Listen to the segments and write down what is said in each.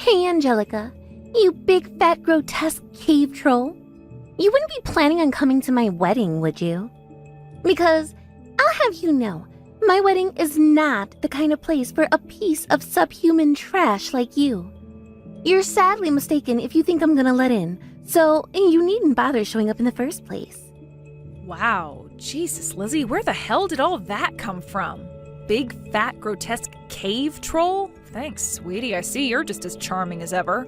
Hey, Angelica, you big fat grotesque cave troll. You wouldn't be planning on coming to my wedding, would you? Because I'll have you know, my wedding is not the kind of place for a piece of subhuman trash like you. You're sadly mistaken if you think I'm gonna let in, so you needn't bother showing up in the first place. Wow, Jesus, Lizzie, where the hell did all that come from? Big, fat, grotesque cave troll? Thanks, sweetie. I see you're just as charming as ever.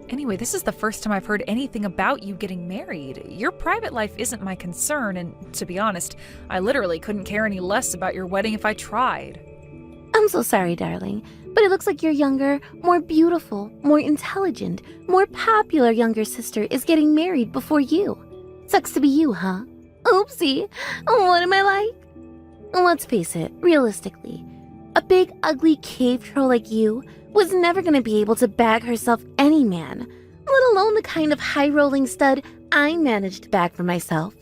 Anyway, this is the first time I've heard anything about you getting married. Your private life isn't my concern, and to be honest, I literally couldn't care any less about your wedding if I tried. I'm so sorry, darling, but it looks like your younger, more beautiful, more intelligent, more popular younger sister is getting married before you. Sucks to be you, huh? Oopsie. What am I like? Let's face it, realistically, a big, ugly cave troll like you was never going to be able to bag herself any man, let alone the kind of high-rolling stud I managed to bag for myself.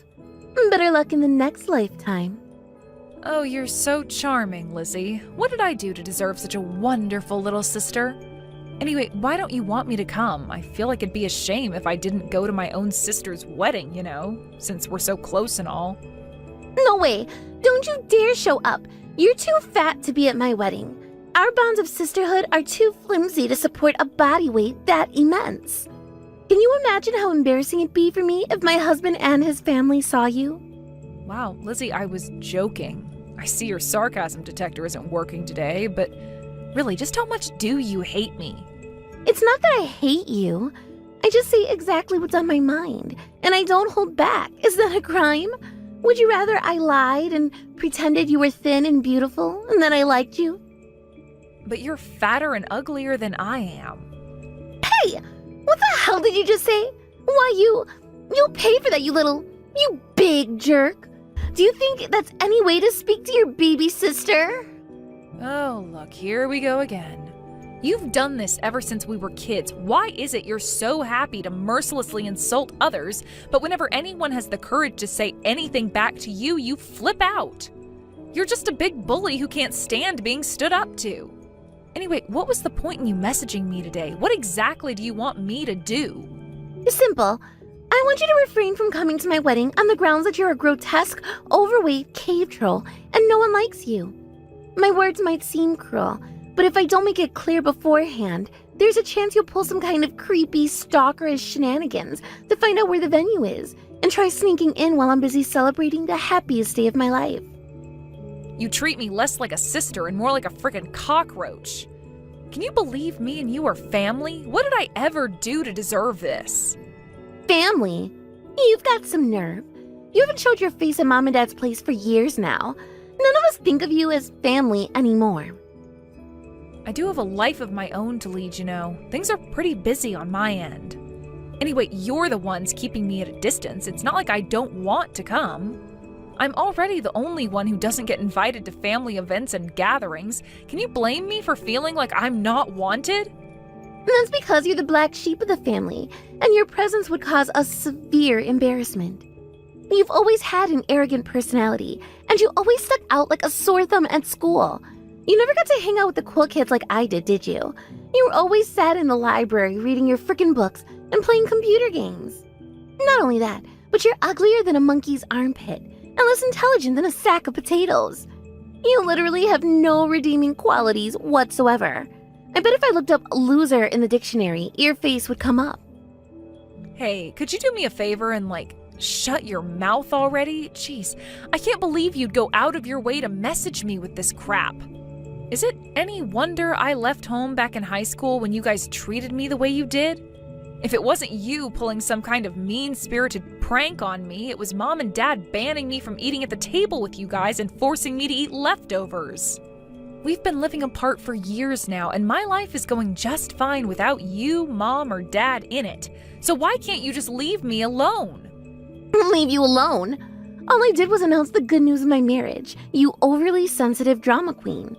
Better luck in the next lifetime. Oh, you're so charming, Lizzie. What did I do to deserve such a wonderful little sister? Anyway, why don't you want me to come? I feel like it'd be a shame if I didn't go to my own sister's wedding, you know, since we're so close and all. No way! Don't you dare show up! You're too fat to be at my wedding. Our bonds of sisterhood are too flimsy to support a body weight that immense. Can you imagine how embarrassing it'd be for me if my husband and his family saw you? Wow, Lizzie, I was joking. I see your sarcasm detector isn't working today, but really, just how much do you hate me? It's not that I hate you. I just say exactly what's on my mind, and I don't hold back. Is that a crime? Would you rather I lied and pretended you were thin and beautiful and that I liked you? But you're fatter and uglier than I am. Hey! What the hell did you just say? Why, you'll pay for that, you big jerk. Do you think that's any way to speak to your baby sister? Oh, look, here we go again. You've done this ever since we were kids. Why is it you're so happy to mercilessly insult others, but whenever anyone has the courage to say anything back to you, you flip out? You're just a big bully who can't stand being stood up to. Anyway, what was the point in you messaging me today? What exactly do you want me to do? Simple. I want you to refrain from coming to my wedding on the grounds that you're a grotesque, overweight cave troll and no one likes you. My words might seem cruel, but if I don't make it clear beforehand, there's a chance you'll pull some kind of creepy, stalkerish shenanigans to find out where the venue is and try sneaking in while I'm busy celebrating the happiest day of my life. You treat me less like a sister and more like a frickin' cockroach. Can you believe me and you are family? What did I ever do to deserve this? Family? You've got some nerve. You haven't showed your face at Mom and Dad's place for years now. None of us think of you as family anymore. I do have a life of my own to lead, you know. Things are pretty busy on my end. Anyway, you're the ones keeping me at a distance. It's not like I don't want to come. I'm already the only one who doesn't get invited to family events and gatherings. Can you blame me for feeling like I'm not wanted? That's because you're the black sheep of the family, and your presence would cause a severe embarrassment. You've always had an arrogant personality, and you always stuck out like a sore thumb at school. You never got to hang out with the cool kids like I did you? You were always sat in the library reading your frickin' books and playing computer games. Not only that, but you're uglier than a monkey's armpit and less intelligent than a sack of potatoes. You literally have no redeeming qualities whatsoever. I bet if I looked up loser in the dictionary, your face would come up. Hey, could you do me a favor and, shut your mouth already? Jeez, I can't believe you'd go out of your way to message me with this crap. Is it any wonder I left home back in high school when you guys treated me the way you did? If it wasn't you pulling some kind of mean-spirited prank on me, it was Mom and Dad banning me from eating at the table with you guys and forcing me to eat leftovers. We've been living apart for years now, and my life is going just fine without you, Mom, or Dad in it. So why can't you just leave me alone? Leave you alone? All I did was announce the good news of my marriage, you overly sensitive drama queen.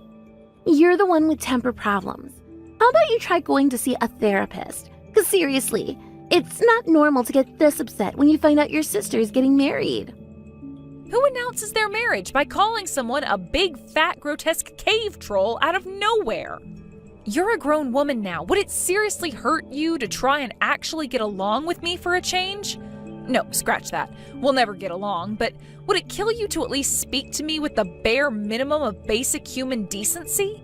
You're the one with temper problems. How about you try going to see a therapist? Because seriously, it's not normal to get this upset when you find out your sister is getting married. Who announces their marriage by calling someone a big, fat, grotesque cave troll out of nowhere? You're a grown woman now. Would it seriously hurt you to try and actually get along with me for a change? No, scratch that. We'll never get along, but would it kill you to at least speak to me with the bare minimum of basic human decency?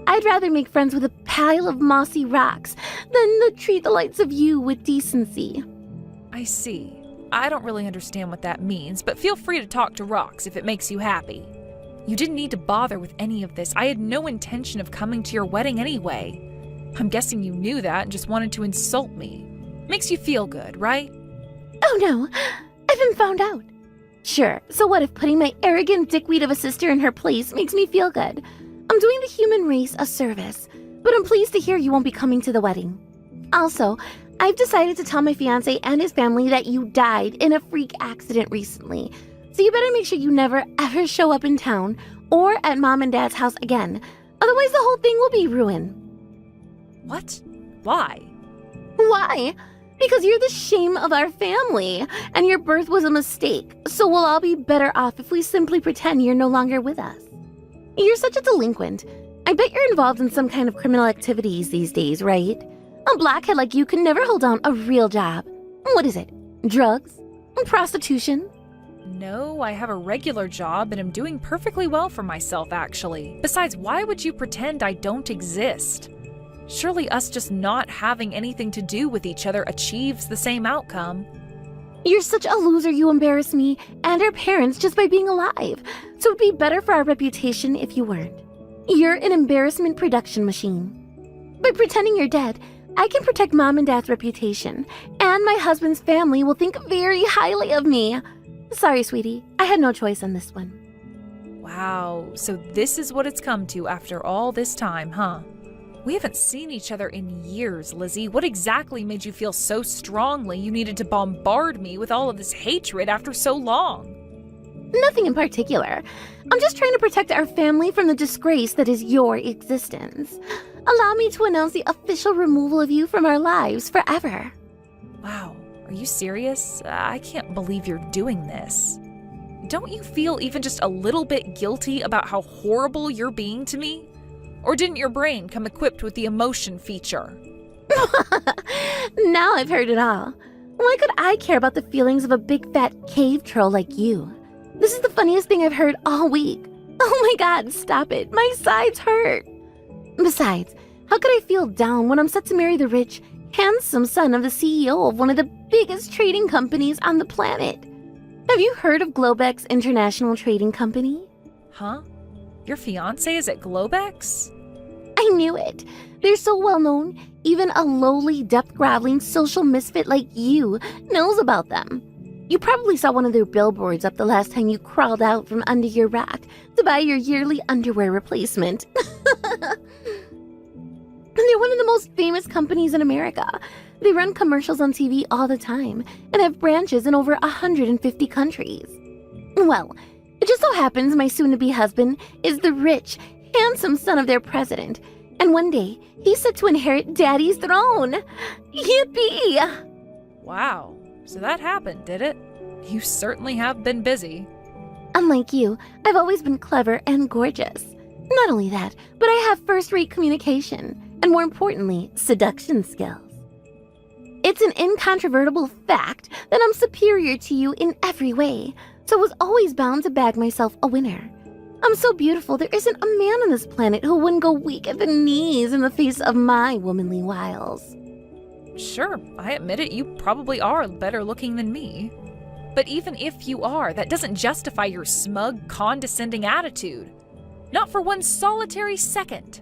I'd rather make friends with a pile of mossy rocks than to treat the likes of you with decency. I see. I don't really understand what that means, but feel free to talk to rocks if it makes you happy. You didn't need to bother with any of this. I had no intention of coming to your wedding anyway. I'm guessing you knew that and just wanted to insult me. Makes you feel good, right? Oh no, I've been found out. Sure, so what if putting my arrogant dickweed of a sister in her place makes me feel good? I'm doing the human race a service, but I'm pleased to hear you won't be coming to the wedding. Also, I've decided to tell my fiancé and his family that you died in a freak accident recently. So you better make sure you never ever show up in town or at Mom and Dad's house again. Otherwise the whole thing will be ruined. What? Why? Why? Because you're the shame of our family, and your birth was a mistake, so we'll all be better off if we simply pretend you're no longer with us. You're such a delinquent. I bet you're involved in some kind of criminal activities these days, right? A blackhead like you can never hold down a real job. What is it? Drugs? Prostitution? No, I have a regular job and am doing perfectly well for myself, actually. Besides, why would you pretend I don't exist? Surely us just not having anything to do with each other achieves the same outcome. You're such a loser, you embarrass me and our parents just by being alive. So it'd be better for our reputation if you weren't. You're an embarrassment production machine. By pretending you're dead, I can protect Mom and Dad's reputation, and my husband's family will think very highly of me. Sorry, sweetie, I had no choice on this one. Wow, so this is what it's come to after all this time, huh? We haven't seen each other in years, Lizzie. What exactly made you feel so strongly you needed to bombard me with all of this hatred after so long? Nothing in particular. I'm just trying to protect our family from the disgrace that is your existence. Allow me to announce the official removal of you from our lives forever. Wow, are you serious? I can't believe you're doing this. Don't you feel even just a little bit guilty about how horrible you're being to me? Or didn't your brain come equipped with the emotion feature? Now I've heard it all. Why could I care about the feelings of a big fat cave troll like you? This is the funniest thing I've heard all week. Oh my god, stop it. My sides hurt. Besides, how could I feel down when I'm set to marry the rich, handsome son of the CEO of one of the biggest trading companies on the planet? Have you heard of Globex International Trading Company? Huh? Your fiancé is at Globex? I knew it. They're so well known, even a lowly, depth-groveling social misfit like you knows about them. You probably saw one of their billboards up the last time you crawled out from under your rack to buy your yearly underwear replacement. They're one of the most famous companies in America. They run commercials on TV all the time and have branches in over 150 countries. Well, it just so happens my soon-to-be husband is the rich, handsome son of their president, and one day he's set to inherit Daddy's throne. Yippee! Wow, so that happened, did it? You certainly have been busy. Unlike you, I've always been clever and gorgeous. Not only that, but I have first-rate communication, and more importantly, seduction skills. It's an incontrovertible fact that I'm superior to you in every way, so I was always bound to bag myself a winner. I'm so beautiful, there isn't a man on this planet who wouldn't go weak at the knees in the face of my womanly wiles. Sure, I admit it, you probably are better looking than me. But even if you are, that doesn't justify your smug, condescending attitude. Not for one solitary second.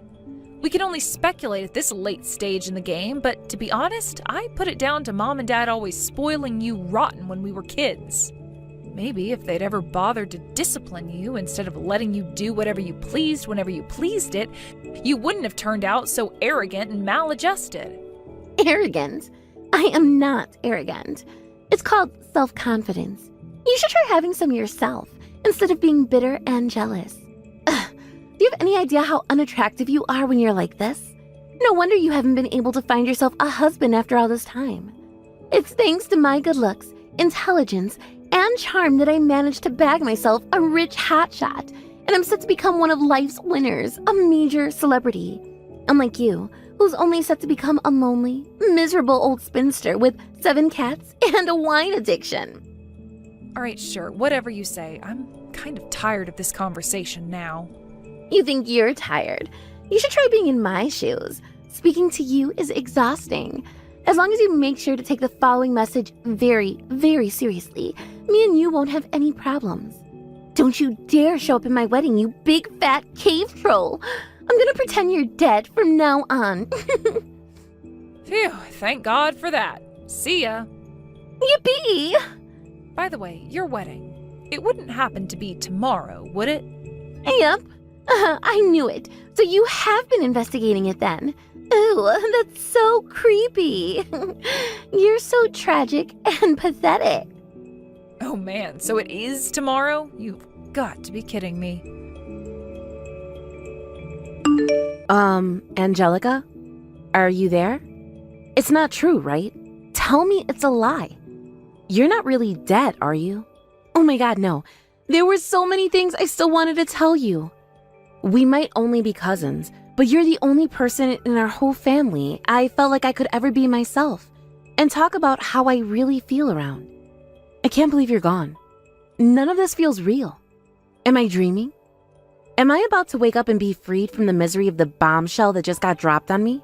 We can only speculate at this late stage in the game, but to be honest, I put it down to Mom and Dad always spoiling you rotten when we were kids. Maybe if they'd ever bothered to discipline you instead of letting you do whatever you pleased whenever you pleased it, you wouldn't have turned out so arrogant and maladjusted. Arrogant? I am not arrogant. It's called self-confidence. You should try having some yourself instead of being bitter and jealous. Do you have any idea how unattractive you are when you're like this? No wonder you haven't been able to find yourself a husband after all this time. It's thanks to my good looks, intelligence, and charm that I managed to bag myself a rich hotshot, and I'm set to become one of life's winners, a major celebrity. Unlike you, who's only set to become a lonely, miserable old spinster with 7 cats and a wine addiction. All right, sure, whatever you say. I'm kind of tired of this conversation now. You think you're tired? You should try being in my shoes. Speaking to you is exhausting. As long as you make sure to take the following message very, very seriously, me and you won't have any problems. Don't you dare show up in my wedding, you big fat cave troll. I'm gonna pretend you're dead from now on. Phew, thank God for that. See ya. Yippee! By the way, your wedding. It wouldn't happen to be tomorrow, would it? Yep. I knew it. So you have been investigating it then. Ooh, that's so creepy. You're so tragic and pathetic. Oh man, so it is tomorrow? You've got to be kidding me. Angelica? Are you there? It's not true, right? Tell me it's a lie. You're not really dead, are you? Oh my god, no. There were so many things I still wanted to tell you. We might only be cousins, but you're the only person in our whole family I felt like I could ever be myself and talk about how I really feel around. I can't believe you're gone. None of this feels real. Am I dreaming? Am I about to wake up and be freed from the misery of the bombshell that just got dropped on me?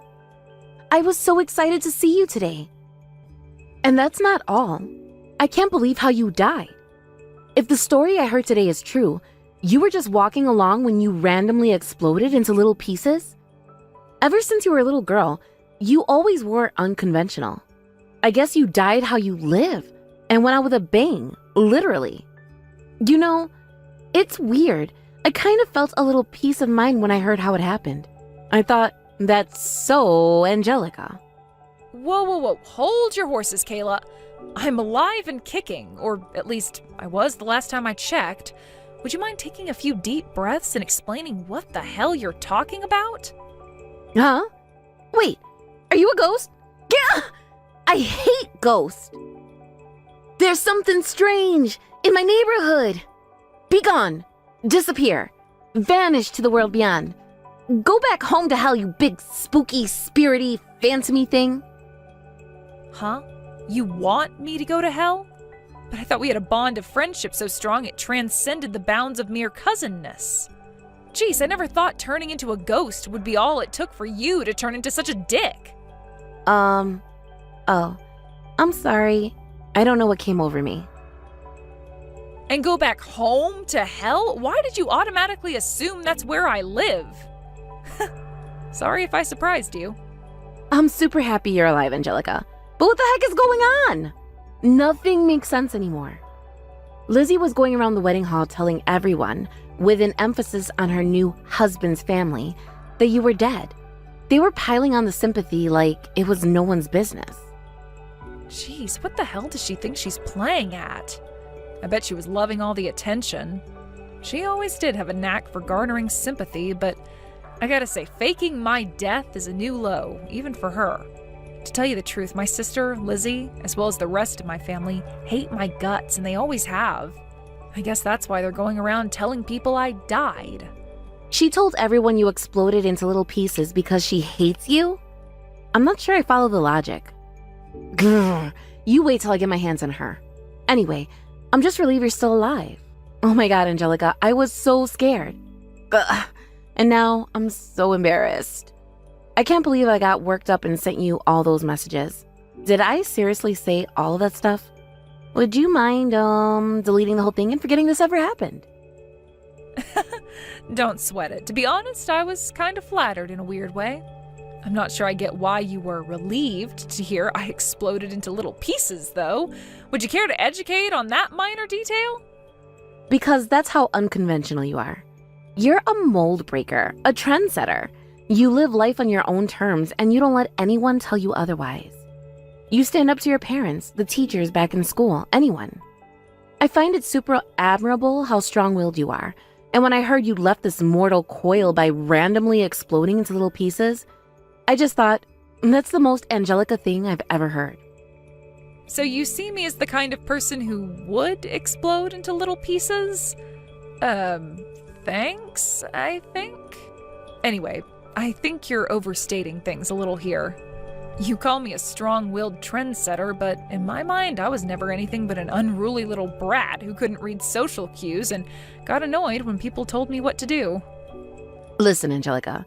I was so excited to see you today. And that's not all. I can't believe how you died. If the story I heard today is true, you were just walking along when you randomly exploded into little pieces? Ever since you were a little girl, you always were unconventional. I guess you died how you live and went out with a bang, literally. You know, it's weird. I kind of felt a little peace of mind when I heard how it happened. I thought, that's so Angelica. Whoa. Hold your horses, Kayla. I'm alive and kicking, or at least I was the last time I checked. Would you mind taking a few deep breaths and explaining what the hell you're talking about? Huh? Wait, are you a ghost? Gah! I hate ghosts. There's something strange in my neighborhood. Be gone. Disappear. Vanish to the world beyond. Go back home to hell, you big spooky, spirity, phantomy thing. Huh? You want me to go to hell? But I thought we had a bond of friendship so strong it transcended the bounds of mere cousinness. Jeez, I never thought turning into a ghost would be all it took for you to turn into such a dick. Oh, I'm sorry. I don't know what came over me. And go back home to hell? Why did you automatically assume that's where I live? Sorry if I surprised you. I'm super happy you're alive, Angelica. But what the heck is going on? Nothing makes sense anymore. Lizzie was going around the wedding hall telling everyone, with an emphasis on her new husband's family, that you were dead. They were piling on the sympathy like it was no one's business. Jeez, what the hell does she think she's playing at? I bet she was loving all the attention. She always did have a knack for garnering sympathy, but I gotta say, faking my death is a new low, even for her. To tell you the truth, my sister, Lizzie, as well as the rest of my family, hate my guts, and they always have. I guess that's why they're going around telling people I died. She told everyone you exploded into little pieces because she hates you? I'm not sure I follow the logic. Grr, you wait till I get my hands on her. Anyway, I'm just relieved you're still alive. Oh my god, Angelica, I was so scared. Ugh. And now I'm so embarrassed. I can't believe I got worked up and sent you all those messages. Did I seriously say all of that stuff? Would you mind, deleting the whole thing and forgetting this ever happened? Don't sweat it. To be honest, I was kind of flattered in a weird way. I'm not sure I get why you were relieved to hear I exploded into little pieces, though. Would you care to educate on that minor detail? Because that's how unconventional you are. You're a mold breaker, a trendsetter. You live life on your own terms, and you don't let anyone tell you otherwise. You stand up to your parents, the teachers back in school, anyone. I find it super admirable how strong-willed you are, and when I heard you left this mortal coil by randomly exploding into little pieces, I just thought, that's the most Angelica thing I've ever heard. So you see me as the kind of person who would explode into little pieces? Thanks, I think? Anyway, I think you're overstating things a little here. You call me a strong-willed trendsetter, but in my mind, I was never anything but an unruly little brat who couldn't read social cues and got annoyed when people told me what to do. Listen, Angelica,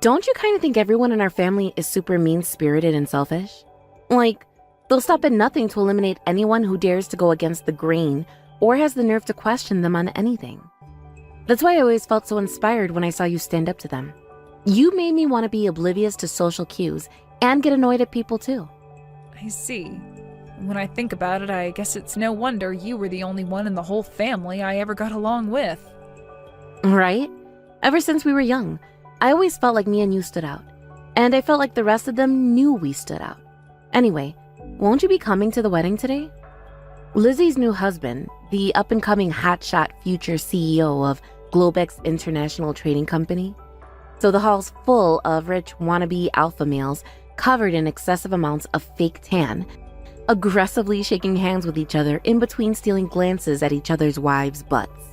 don't you kind of think everyone in our family is super mean-spirited and selfish? Like, they'll stop at nothing to eliminate anyone who dares to go against the grain or has the nerve to question them on anything. That's why I always felt so inspired when I saw you stand up to them. You made me want to be oblivious to social cues and get annoyed at people too. I see. When I think about it, I guess it's no wonder you were the only one in the whole family I ever got along with. Right? Ever since we were young, I always felt like me and you stood out. And I felt like the rest of them knew we stood out. Anyway, won't you be coming to the wedding today? Lizzie's new husband, the up-and-coming hotshot future CEO of Globex International Trading Company. So the hall's full of rich wannabe alpha males covered in excessive amounts of fake tan, aggressively shaking hands with each other in between stealing glances at each other's wives' butts.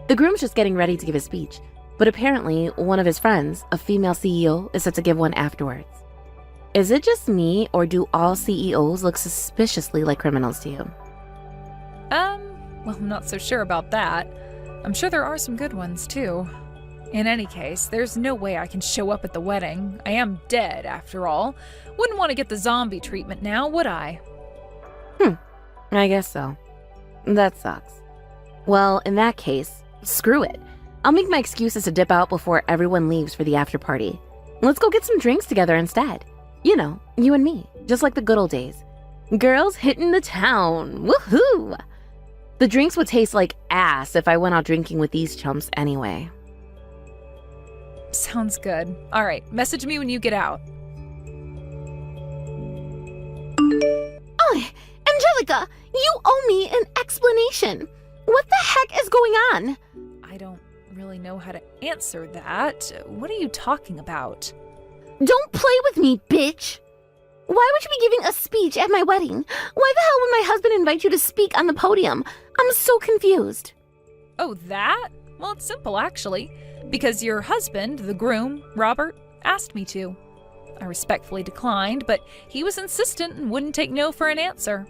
The groom's just getting ready to give a speech, but apparently one of his friends, a female CEO, is set to give one afterwards. Is it just me, or do all CEOs look suspiciously like criminals to you? Well, I'm not so sure about that. I'm sure there are some good ones, too. In any case, there's no way I can show up at the wedding. I am dead, after all. Wouldn't want to get the zombie treatment now, would I? I guess so. That sucks. Well, in that case, screw it. I'll make my excuses to dip out before everyone leaves for the after party. Let's go get some drinks together instead. You know, you and me, just like the good old days. Girls hitting the town. Woohoo! The drinks would taste like ass if I went out drinking with these chumps anyway. Sounds good. All right, message me when you get out. Oh, Angelica, you owe me an explanation. What the heck is going on? I don't really know how to answer that. What are you talking about? Don't play with me, bitch. Why would you be giving a speech at my wedding? Why the hell would my husband invite you to speak on the podium? I'm so confused. Oh, that? Well, it's simple, actually. Because your husband, the groom, Robert, asked me to. I respectfully declined, but he was insistent and wouldn't take no for an answer.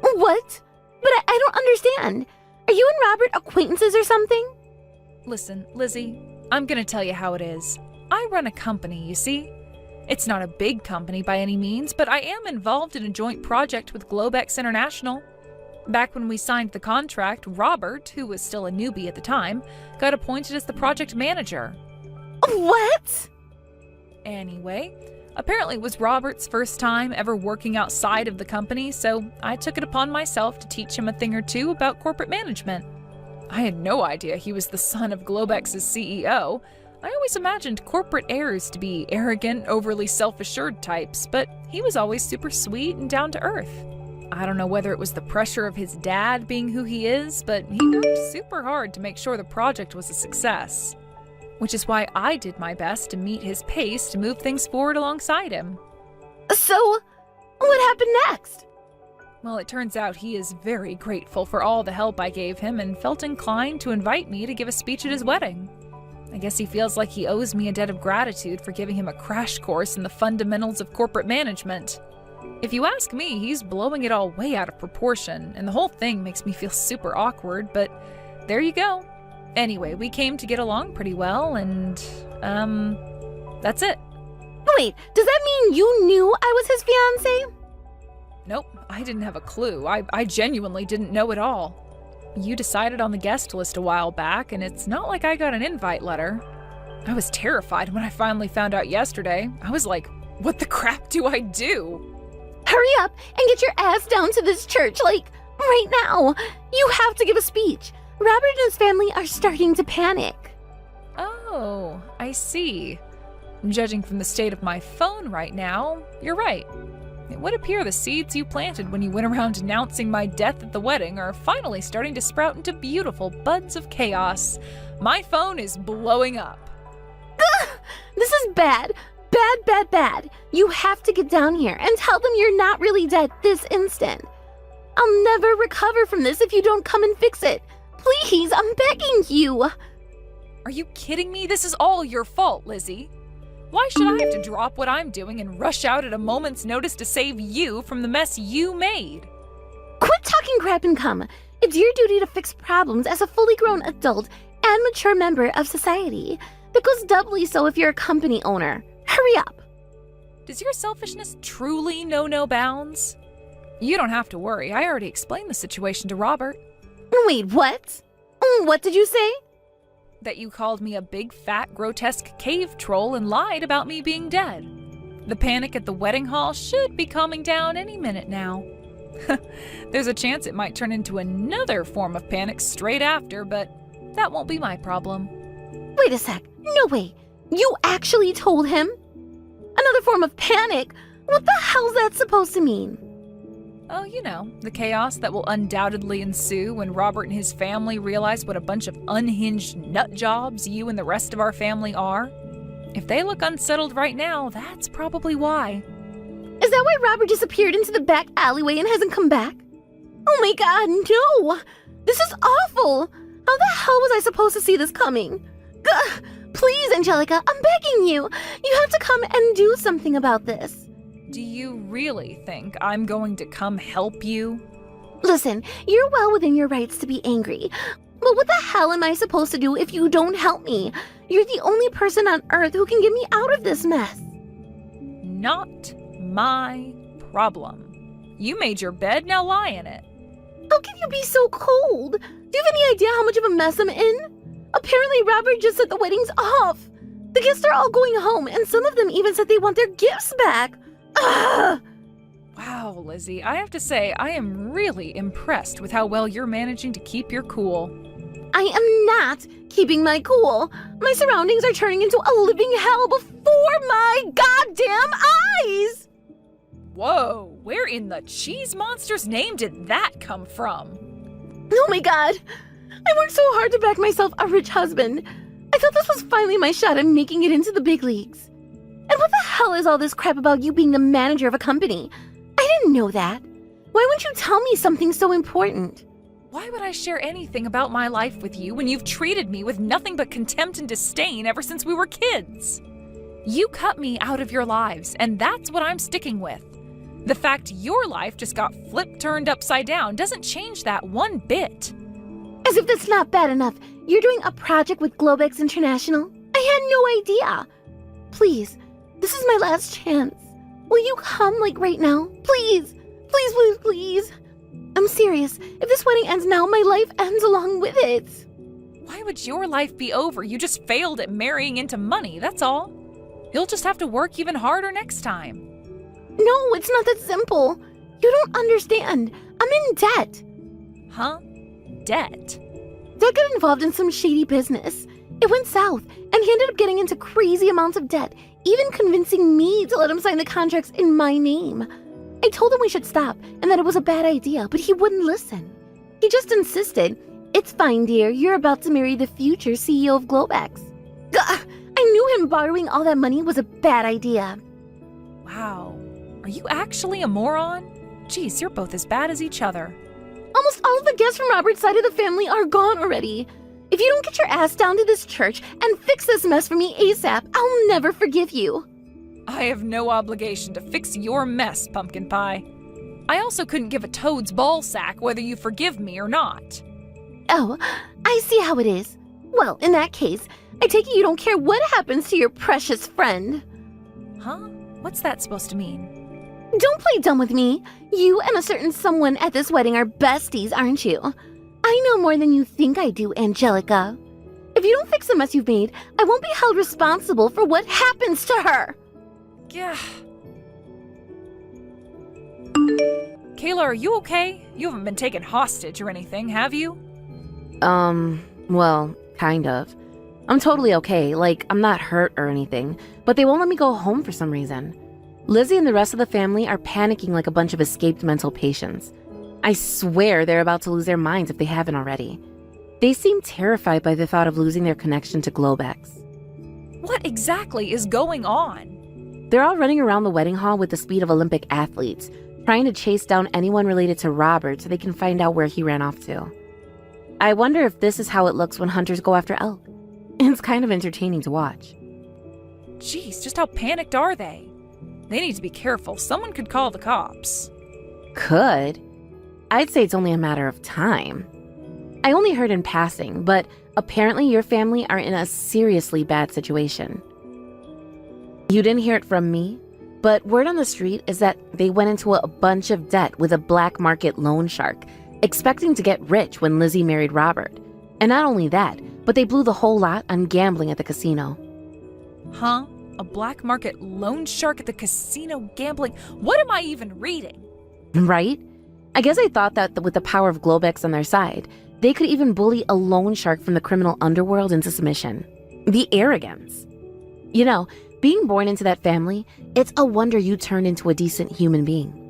What? But I don't understand. Are you and Robert acquaintances or something? Listen, Lizzie, I'm gonna tell you how it is. I run a company, you see? It's not a big company by any means, but I am involved in a joint project with Globex International. Back when we signed the contract, Robert, who was still a newbie at the time, got appointed as the project manager. What? Anyway, apparently it was Robert's first time ever working outside of the company, so I took it upon myself to teach him a thing or two about corporate management. I had no idea he was the son of Globex's CEO. I always imagined corporate heirs to be arrogant, overly self-assured types, but he was always super sweet and down to earth. I don't know whether it was the pressure of his dad being who he is, but he worked super hard to make sure the project was a success. Which is why I did my best to meet his pace to move things forward alongside him. So, what happened next? Well, it turns out he is very grateful for all the help I gave him and felt inclined to invite me to give a speech at his wedding. I guess he feels like he owes me a debt of gratitude for giving him a crash course in the fundamentals of corporate management. If you ask me, he's blowing it all way out of proportion, and the whole thing makes me feel super awkward, but there you go. Anyway, we came to get along pretty well, and, that's it. Wait, does that mean you knew I was his fiancé? Nope, I didn't have a clue. I genuinely didn't know at all. You decided on the guest list a while back, and it's not like I got an invite letter. I was terrified when I finally found out yesterday. I was like, what the crap do I do? Hurry up and get your ass down to this church, like, right now. You have to give a speech. Robert and his family are starting to panic. Oh, I see. Judging from the state of my phone right now, you're right. It would appear the seeds you planted when you went around announcing my death at the wedding are finally starting to sprout into beautiful buds of chaos. My phone is blowing up. This is bad. Bad. You have to get down here and tell them you're not really dead this instant. I'll never recover from this if you don't come and fix it. Please, I'm begging you. Are you kidding me? This is all your fault, Lizzie. Why should I have to drop what I'm doing and rush out at a moment's notice to save you from the mess you made? Quit talking crap and come. It's your duty to fix problems as a fully grown adult and mature member of society. That goes doubly so if you're a company owner. Hurry up. Does your selfishness truly know no bounds? You don't have to worry. I already explained the situation to Robert. Wait, what? What did you say? That you called me a big, fat, grotesque cave troll and lied about me being dead. The panic at the wedding hall should be calming down any minute now. There's a chance it might turn into another form of panic straight after, but that won't be my problem. Wait a sec. No way. You actually told him? Another form of panic? What the hell's that supposed to mean? Oh, you know, the chaos that will undoubtedly ensue when Robert and his family realize what a bunch of unhinged nut jobs you and the rest of our family are. If they look unsettled right now, that's probably why. Is that why Robert disappeared into the back alleyway and hasn't come back? Oh my god, no! This is awful! How the hell was I supposed to see this coming? Gah! Please, Angelica, I'm begging you! You have to come and do something about this. Do you really think I'm going to come help you? Listen, you're well within your rights to be angry. But what the hell am I supposed to do if you don't help me? You're the only person on Earth who can get me out of this mess. Not my problem. You made your bed, now lie in it. How can you be so cold? Do you have any idea how much of a mess I'm in? Apparently Robert just said the wedding's off. The guests are all going home, and some of them even said they want their gifts back. Ugh! Wow, Lizzie, I have to say, I am really impressed with how well you're managing to keep your cool. I am not keeping my cool. My surroundings are turning into a living hell before my goddamn eyes! Whoa, where in the cheese monster's name did that come from? Oh my god. I worked so hard to back myself a rich husband. I thought this was finally my shot at making it into the big leagues. And what the hell is all this crap about you being the manager of a company? I didn't know that. Why wouldn't you tell me something so important? Why would I share anything about my life with you when you've treated me with nothing but contempt and disdain ever since we were kids? You cut me out of your lives, and that's what I'm sticking with. The fact your life just got turned upside down doesn't change that one bit. As if that's not bad enough, you're doing a project with Globex International? I had no idea. Please, this is my last chance. Will you come, like, right now? Please, please, please, please. I'm serious. If this wedding ends now, my life ends along with it. Why would your life be over? You just failed at marrying into money, that's all. You'll just have to work even harder next time. No, it's not that simple. You don't understand. I'm in debt. Huh? Debt? Dad got involved in some shady business. It went south, and he ended up getting into crazy amounts of debt, even convincing me to let him sign the contracts in my name. I told him we should stop, and that it was a bad idea, but he wouldn't listen. He just insisted. It's fine, dear. You're about to marry the future CEO of Globex. Gah! I knew him borrowing all that money was a bad idea. Wow. Are you actually a moron? Jeez, you're both as bad as each other. Almost all of the guests from Robert's side of the family are gone already. If you don't get your ass down to this church and fix this mess for me ASAP, I'll never forgive you. I have no obligation to fix your mess, Pumpkin Pie. I also couldn't give a toad's ball sack whether you forgive me or not. Oh, I see how it is. Well, in that case, I take it you don't care what happens to your precious friend. Huh? What's that supposed to mean? Don't play dumb with me. You and a certain someone at this wedding are besties, aren't you? I know more than you think I do, Angelica. If you don't fix the mess you've made, I won't be held responsible for what happens to her. Yeah. Kayla, are you okay? You haven't been taken hostage or anything, have you? Well, kind of. I'm totally okay, like, I'm not hurt or anything, but they won't let me go home for some reason. Lizzie and the rest of the family are panicking like a bunch of escaped mental patients. I swear they're about to lose their minds if they haven't already. They seem terrified by the thought of losing their connection to Globex. What exactly is going on? They're all running around the wedding hall with the speed of Olympic athletes, trying to chase down anyone related to Robert so they can find out where he ran off to. I wonder if this is how it looks when hunters go after elk. It's kind of entertaining to watch. Jeez, just how panicked are they? They need to be careful. Someone could call the cops. Could. I'd say it's only a matter of time. I only heard in passing, but apparently your family are in a seriously bad situation. You didn't hear it from me, but word on the street is that they went into a bunch of debt with a black market loan shark, expecting to get rich when Lizzie married Robert. And not only that, but they blew the whole lot on gambling at the casino. Huh? A black market loan shark at the casino gambling? What am I even reading? Right? I guess I thought that with the power of Globex on their side, they could even bully a loan shark from the criminal underworld into submission. The arrogance. You know, being born into that family, it's a wonder you turned into a decent human being.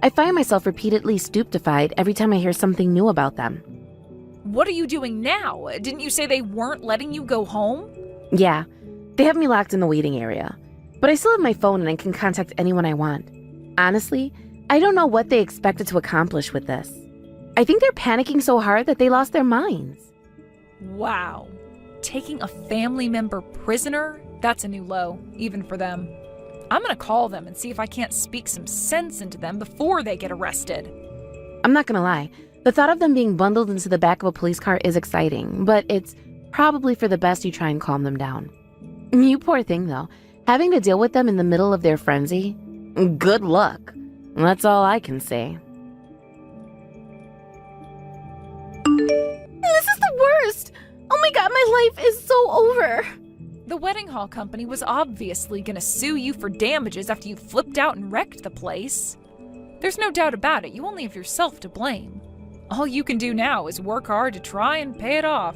I find myself repeatedly stupefied every time I hear something new about them. What are you doing now? Didn't you say they weren't letting you go home? Yeah, they have me locked in the waiting area. But I still have my phone and I can contact anyone I want. Honestly, I don't know what they expected to accomplish with this. I think they're panicking so hard that they lost their minds. Wow. Taking a family member prisoner? That's a new low, even for them. I'm gonna call them and see if I can't speak some sense into them before they get arrested. I'm not gonna lie, the thought of them being bundled into the back of a police car is exciting, but it's probably for the best you try and calm them down. You poor thing, though. Having to deal with them in the middle of their frenzy? Good luck. That's all I can say. This is the worst! Oh my god, my life is so over! The wedding hall company was obviously gonna sue you for damages after you flipped out and wrecked the place. There's no doubt about it, you only have yourself to blame. All you can do now is work hard to try and pay it off.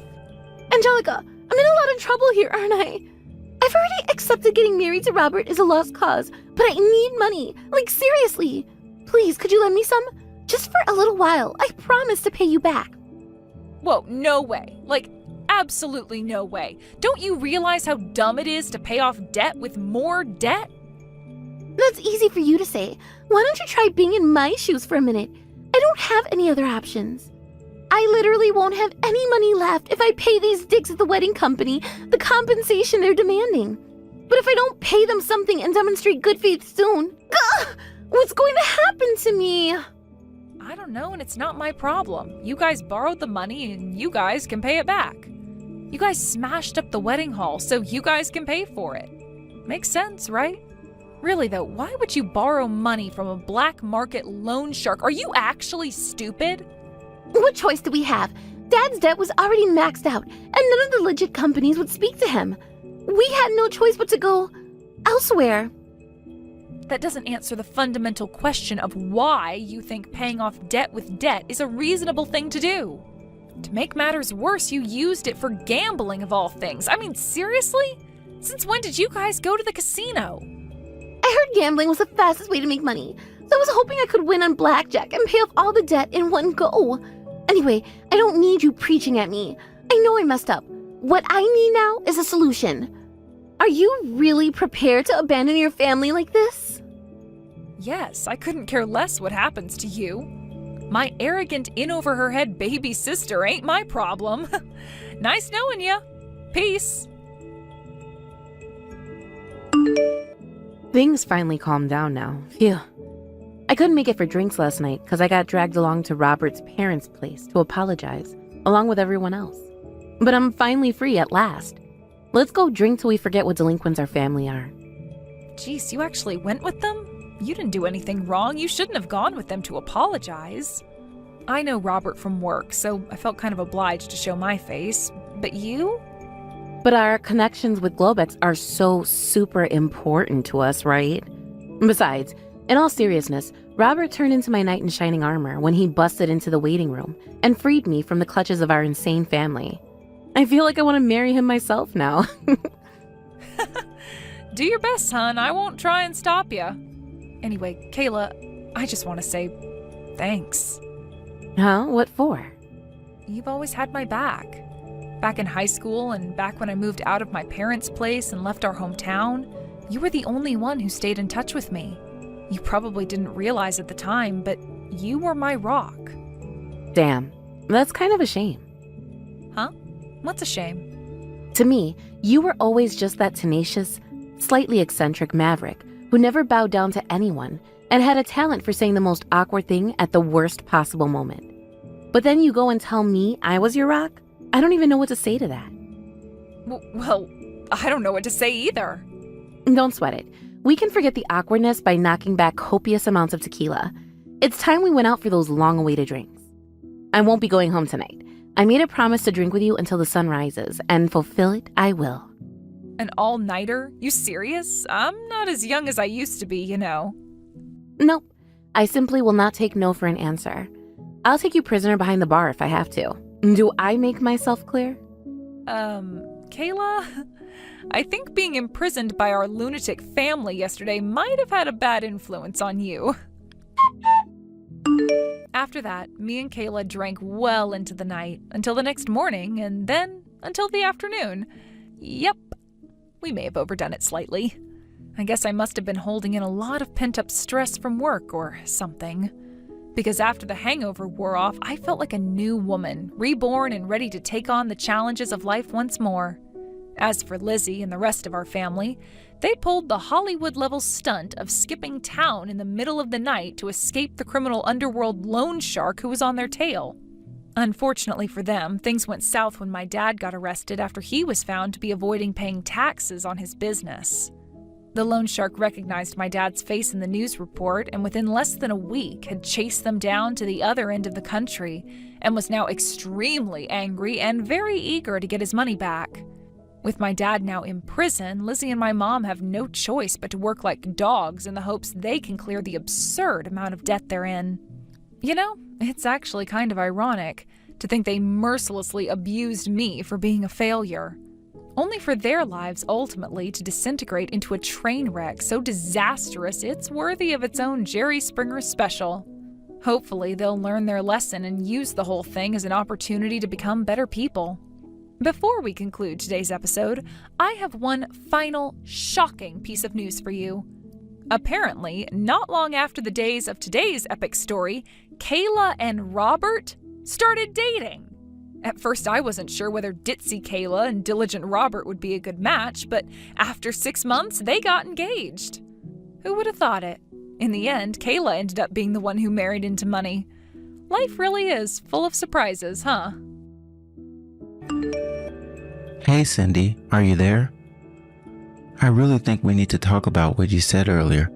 Angelica, I'm in a lot of trouble here, aren't I? I've already accepted getting married to Robert is a lost cause, but I need money. Like, seriously. Please, could you lend me some? Just for a little while. I promise to pay you back. Whoa, no way. Like, absolutely no way. Don't you realize how dumb it is to pay off debt with more debt? That's easy for you to say. Why don't you try being in my shoes for a minute? I don't have any other options. I literally won't have any money left if I pay these dicks at the wedding company the compensation they're demanding. But if I don't pay them something and demonstrate good faith soon, what's going to happen to me? I don't know, and it's not my problem. You guys borrowed the money and you guys can pay it back. You guys smashed up the wedding hall, so you guys can pay for it. Makes sense, right? Really though, why would you borrow money from a black market loan shark? Are you actually stupid? What choice do we have? Dad's debt was already maxed out, and none of the legit companies would speak to him. We had no choice but to go elsewhere. That doesn't answer the fundamental question of why you think paying off debt with debt is a reasonable thing to do. To make matters worse, you used it for gambling of all things. I mean, seriously? Since when did you guys go to the casino? I heard gambling was the fastest way to make money, so I was hoping I could win on blackjack and pay off all the debt in one go. Anyway, I don't need you preaching at me. I know I messed up. What I need now is a solution. Are you really prepared to abandon your family like this? Yes, I couldn't care less what happens to you. My arrogant, in-over-her-head baby sister ain't my problem. Nice knowing ya. Peace. Things finally calmed down now. Phew. I couldn't make it for drinks last night because I got dragged along to Robert's parents' place to apologize, along with everyone else. But I'm finally free at last. Let's go drink till we forget what delinquents our family are. Jeez, you actually went with them? You didn't do anything wrong. You shouldn't have gone with them to apologize. I know Robert from work, so I felt kind of obliged to show my face. But you? But our connections with Globex are so super important to us, right? Besides, in all seriousness, Robert turned into my knight in shining armor when he busted into the waiting room and freed me from the clutches of our insane family. I feel like I want to marry him myself now. Do your best, hon. I won't try and stop you. Anyway, Kayla, I just want to say thanks. Huh? What for? You've always had my back. Back in high school and back when I moved out of my parents' place and left our hometown, you were the only one who stayed in touch with me. You probably didn't realize at the time, but you were my rock. Damn, that's kind of a shame. Huh? What's a shame? To me, you were always just that tenacious, slightly eccentric maverick who never bowed down to anyone and had a talent for saying the most awkward thing at the worst possible moment. But then you go and tell me I was your rock? I don't even know what to say to that. Well, I don't know what to say either. Don't sweat it. We can forget the awkwardness by knocking back copious amounts of tequila. It's time we went out for those long-awaited drinks. I won't be going home tonight. I made a promise to drink with you until the sun rises, and fulfill it I will. An all-nighter? You serious? I'm not as young as I used to be, you know. Nope. I simply will not take no for an answer. I'll take you prisoner behind the bar if I have to. Do I make myself clear? Kayla? I think being imprisoned by our lunatic family yesterday might have had a bad influence on you. After that, me and Kayla drank well into the night, until the next morning, and then until the afternoon. Yep, we may have overdone it slightly. I guess I must have been holding in a lot of pent-up stress from work or something. Because after the hangover wore off, I felt like a new woman, reborn and ready to take on the challenges of life once more. As for Lizzie and the rest of our family, they pulled the Hollywood-level stunt of skipping town in the middle of the night to escape the criminal underworld loan shark who was on their tail. Unfortunately for them, things went south when my dad got arrested after he was found to be avoiding paying taxes on his business. The loan shark recognized my dad's face in the news report and within less than a week had chased them down to the other end of the country and was now extremely angry and very eager to get his money back. With my dad now in prison, Lizzie and my mom have no choice but to work like dogs in the hopes they can clear the absurd amount of debt they're in. You know, it's actually kind of ironic to think they mercilessly abused me for being a failure, only for their lives ultimately to disintegrate into a train wreck so disastrous it's worthy of its own Jerry Springer special. Hopefully they'll learn their lesson and use the whole thing as an opportunity to become better people. Before we conclude today's episode, I have one final shocking piece of news for you. Apparently, not long after the days of today's epic story, Kayla and Robert started dating. At first, I wasn't sure whether ditzy Kayla and diligent Robert would be a good match, but after 6 months, they got engaged. Who would have thought it? In the end, Kayla ended up being the one who married into money. Life really is full of surprises, huh? Hey Cindy, are you there? I really think we need to talk about what you said earlier.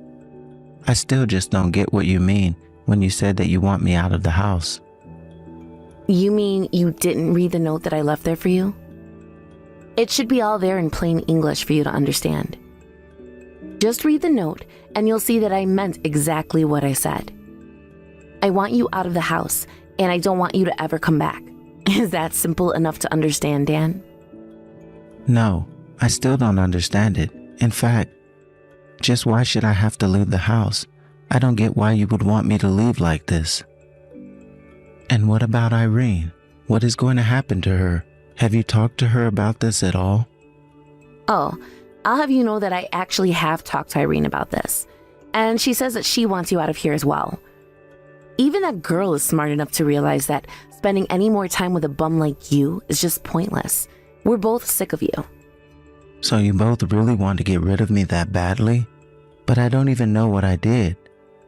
I still just don't get what you mean when you said that you want me out of the house. You mean you didn't read the note that I left there for you? It should be all there in plain English for you to understand. Just read the note and you'll see that I meant exactly what I said. I want you out of the house and I don't want you to ever come back. Is that simple enough to understand, Dan? No, I still don't understand it. In fact, just why should I have to leave the house? I don't get why you would want me to leave like this. And what about Irene? What is going to happen to her? Have you talked to her about this at all? Oh, I'll have you know that I actually have talked to Irene about this. And she says that she wants you out of here as well. Even that girl is smart enough to realize that spending any more time with a bum like you is just pointless. We're both sick of you. So you both really want to get rid of me that badly? But I don't even know what I did.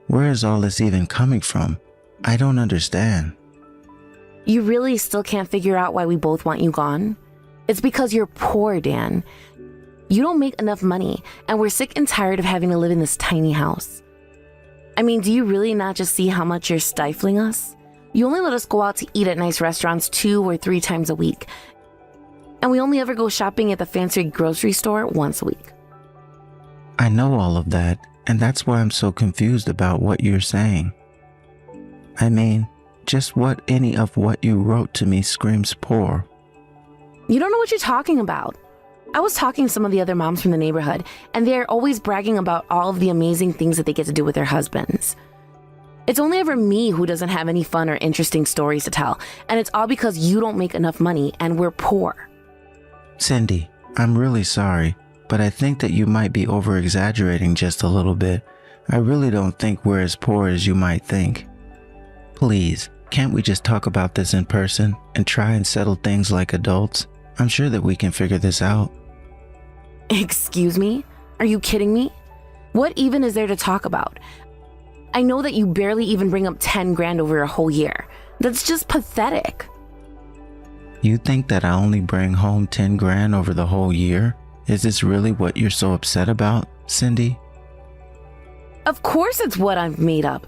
Where is all this even coming from? I don't understand. You really still can't figure out why we both want you gone? It's because you're poor, Dan. You don't make enough money, and we're sick and tired of having to live in this tiny house. I mean, do you really not just see how much you're stifling us? You only let us go out to eat at nice restaurants 2 or 3 times a week. And we only ever go shopping at the fancy grocery store once a week. I know all of that, and that's why I'm so confused about what you're saying. I mean, just what any of what you wrote to me screams poor. You don't know what you're talking about. I was talking to some of the other moms from the neighborhood, and they're always bragging about all of the amazing things that they get to do with their husbands. It's only ever me who doesn't have any fun or interesting stories to tell, and it's all because you don't make enough money and we're poor. Cindy, I'm really sorry, but I think that you might be over-exaggerating just a little bit. I really don't think we're as poor as you might think. Please, can't we just talk about this in person and try and settle things like adults? I'm sure that we can figure this out. Excuse me? Are you kidding me? What even is there to talk about? I know that you barely even bring up 10 grand over a whole year. That's just pathetic. You think that I only bring home 10 grand over the whole year? Is this really what you're so upset about, Cindy? Of course it's what I've made up.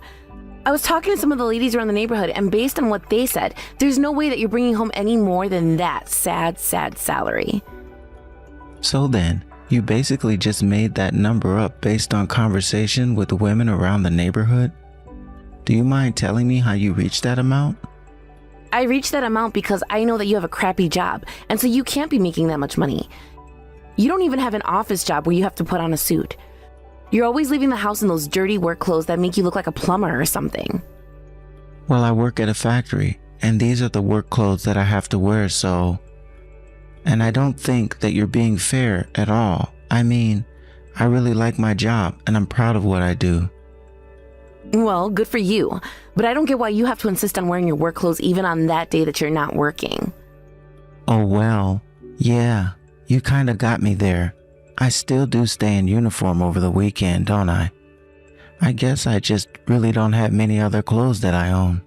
I was talking to some of the ladies around the neighborhood, and based on what they said, there's no way that you're bringing home any more than that sad salary. So then, you basically just made that number up based on conversation with the women around the neighborhood? Do you mind telling me how you reached that amount? I reached that amount because I know that you have a crappy job, and so you can't be making that much money. You don't even have an office job where you have to put on a suit. You're always leaving the house in those dirty work clothes that make you look like a plumber or something. Well, I work at a factory, and these are the work clothes that I have to wear, so... And I don't think that you're being fair at all. I mean, I really like my job, and I'm proud of what I do. Well, good for you, but I don't get why you have to insist on wearing your work clothes even on that day that you're not working. Oh well, yeah, you kinda got me there. I still do stay in uniform over the weekend, don't I? I guess I just really don't have many other clothes that I own.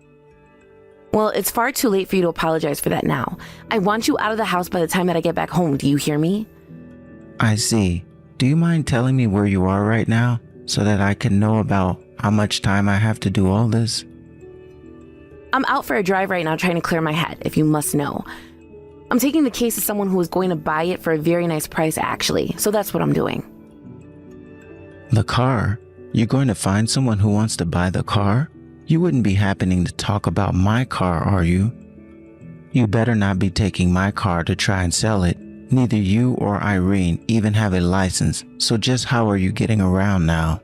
Well, it's far too late for you to apologize for that now. I want you out of the house by the time that I get back home, do you hear me? I see. Do you mind telling me where you are right now so that I can know about how much time I have to do all this? I'm out for a drive right now trying to clear my head, if you must know. I'm taking the case of someone who is going to buy it for a very nice price, actually, so that's what I'm doing. The car? You're going to find someone who wants to buy the car? You wouldn't be happening to talk about my car, are you? You better not be taking my car to try and sell it. Neither you or Irene even have a license, so just how are you getting around now?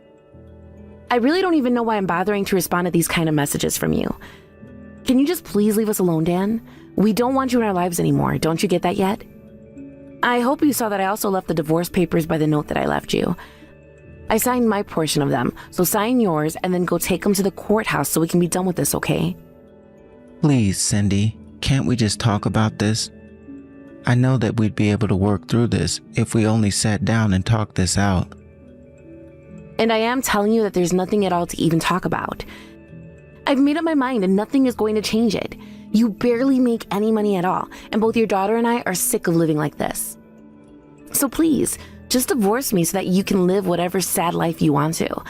I really don't even know why I'm bothering to respond to these kind of messages from you. Can you just please leave us alone, Dan? We don't want you in our lives anymore. Don't you get that yet? I hope you saw that I also left the divorce papers by the note that I left you. I signed my portion of them, so sign yours and then go take them to the courthouse so we can be done with this, okay? Please, Cindy, can't we just talk about this? I know that we'd be able to work through this if we only sat down and talked this out. And I am telling you that there's nothing at all to even talk about. I've made up my mind and nothing is going to change it. You barely make any money at all, and both your daughter and I are sick of living like this. So please, just divorce me so that you can live whatever sad life you want to.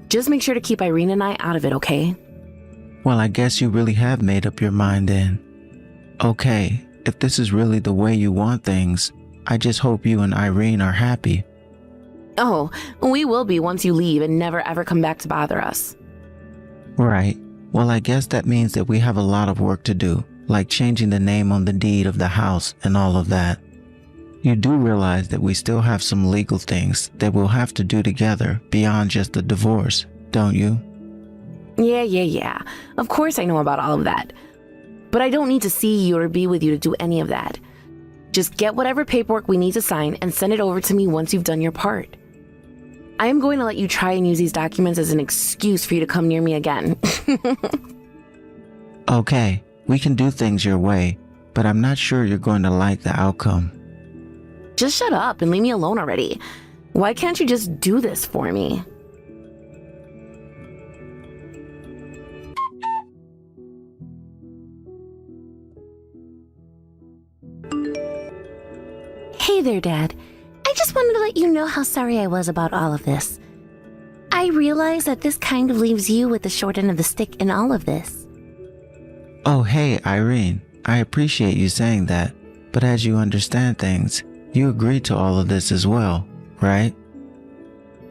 Just make sure to keep Irene and I out of it, okay? Well, I guess you really have made up your mind then. Okay, if this is really the way you want things, I just hope you and Irene are happy. Oh, we will be once you leave and never ever come back to bother us. Right. Well, I guess that means that we have a lot of work to do, like changing the name on the deed of the house and all of that. You do realize that we still have some legal things that we'll have to do together beyond just the divorce, don't you? Yeah. Of course I know about all of that. But I don't need to see you or be with you to do any of that. Just get whatever paperwork we need to sign and send it over to me once you've done your part. I am going to let you try and use these documents as an excuse for you to come near me again. Okay, we can do things your way, but I'm not sure you're going to like the outcome. Just shut up and leave me alone already. Why can't you just do this for me? Hey there, Dad. I just wanted to let you know how sorry I was about all of this. I realize that this kind of leaves you with the short end of the stick in all of this. Oh, hey, Irene, I appreciate you saying that, but as you understand things, you agreed to all of this as well, right?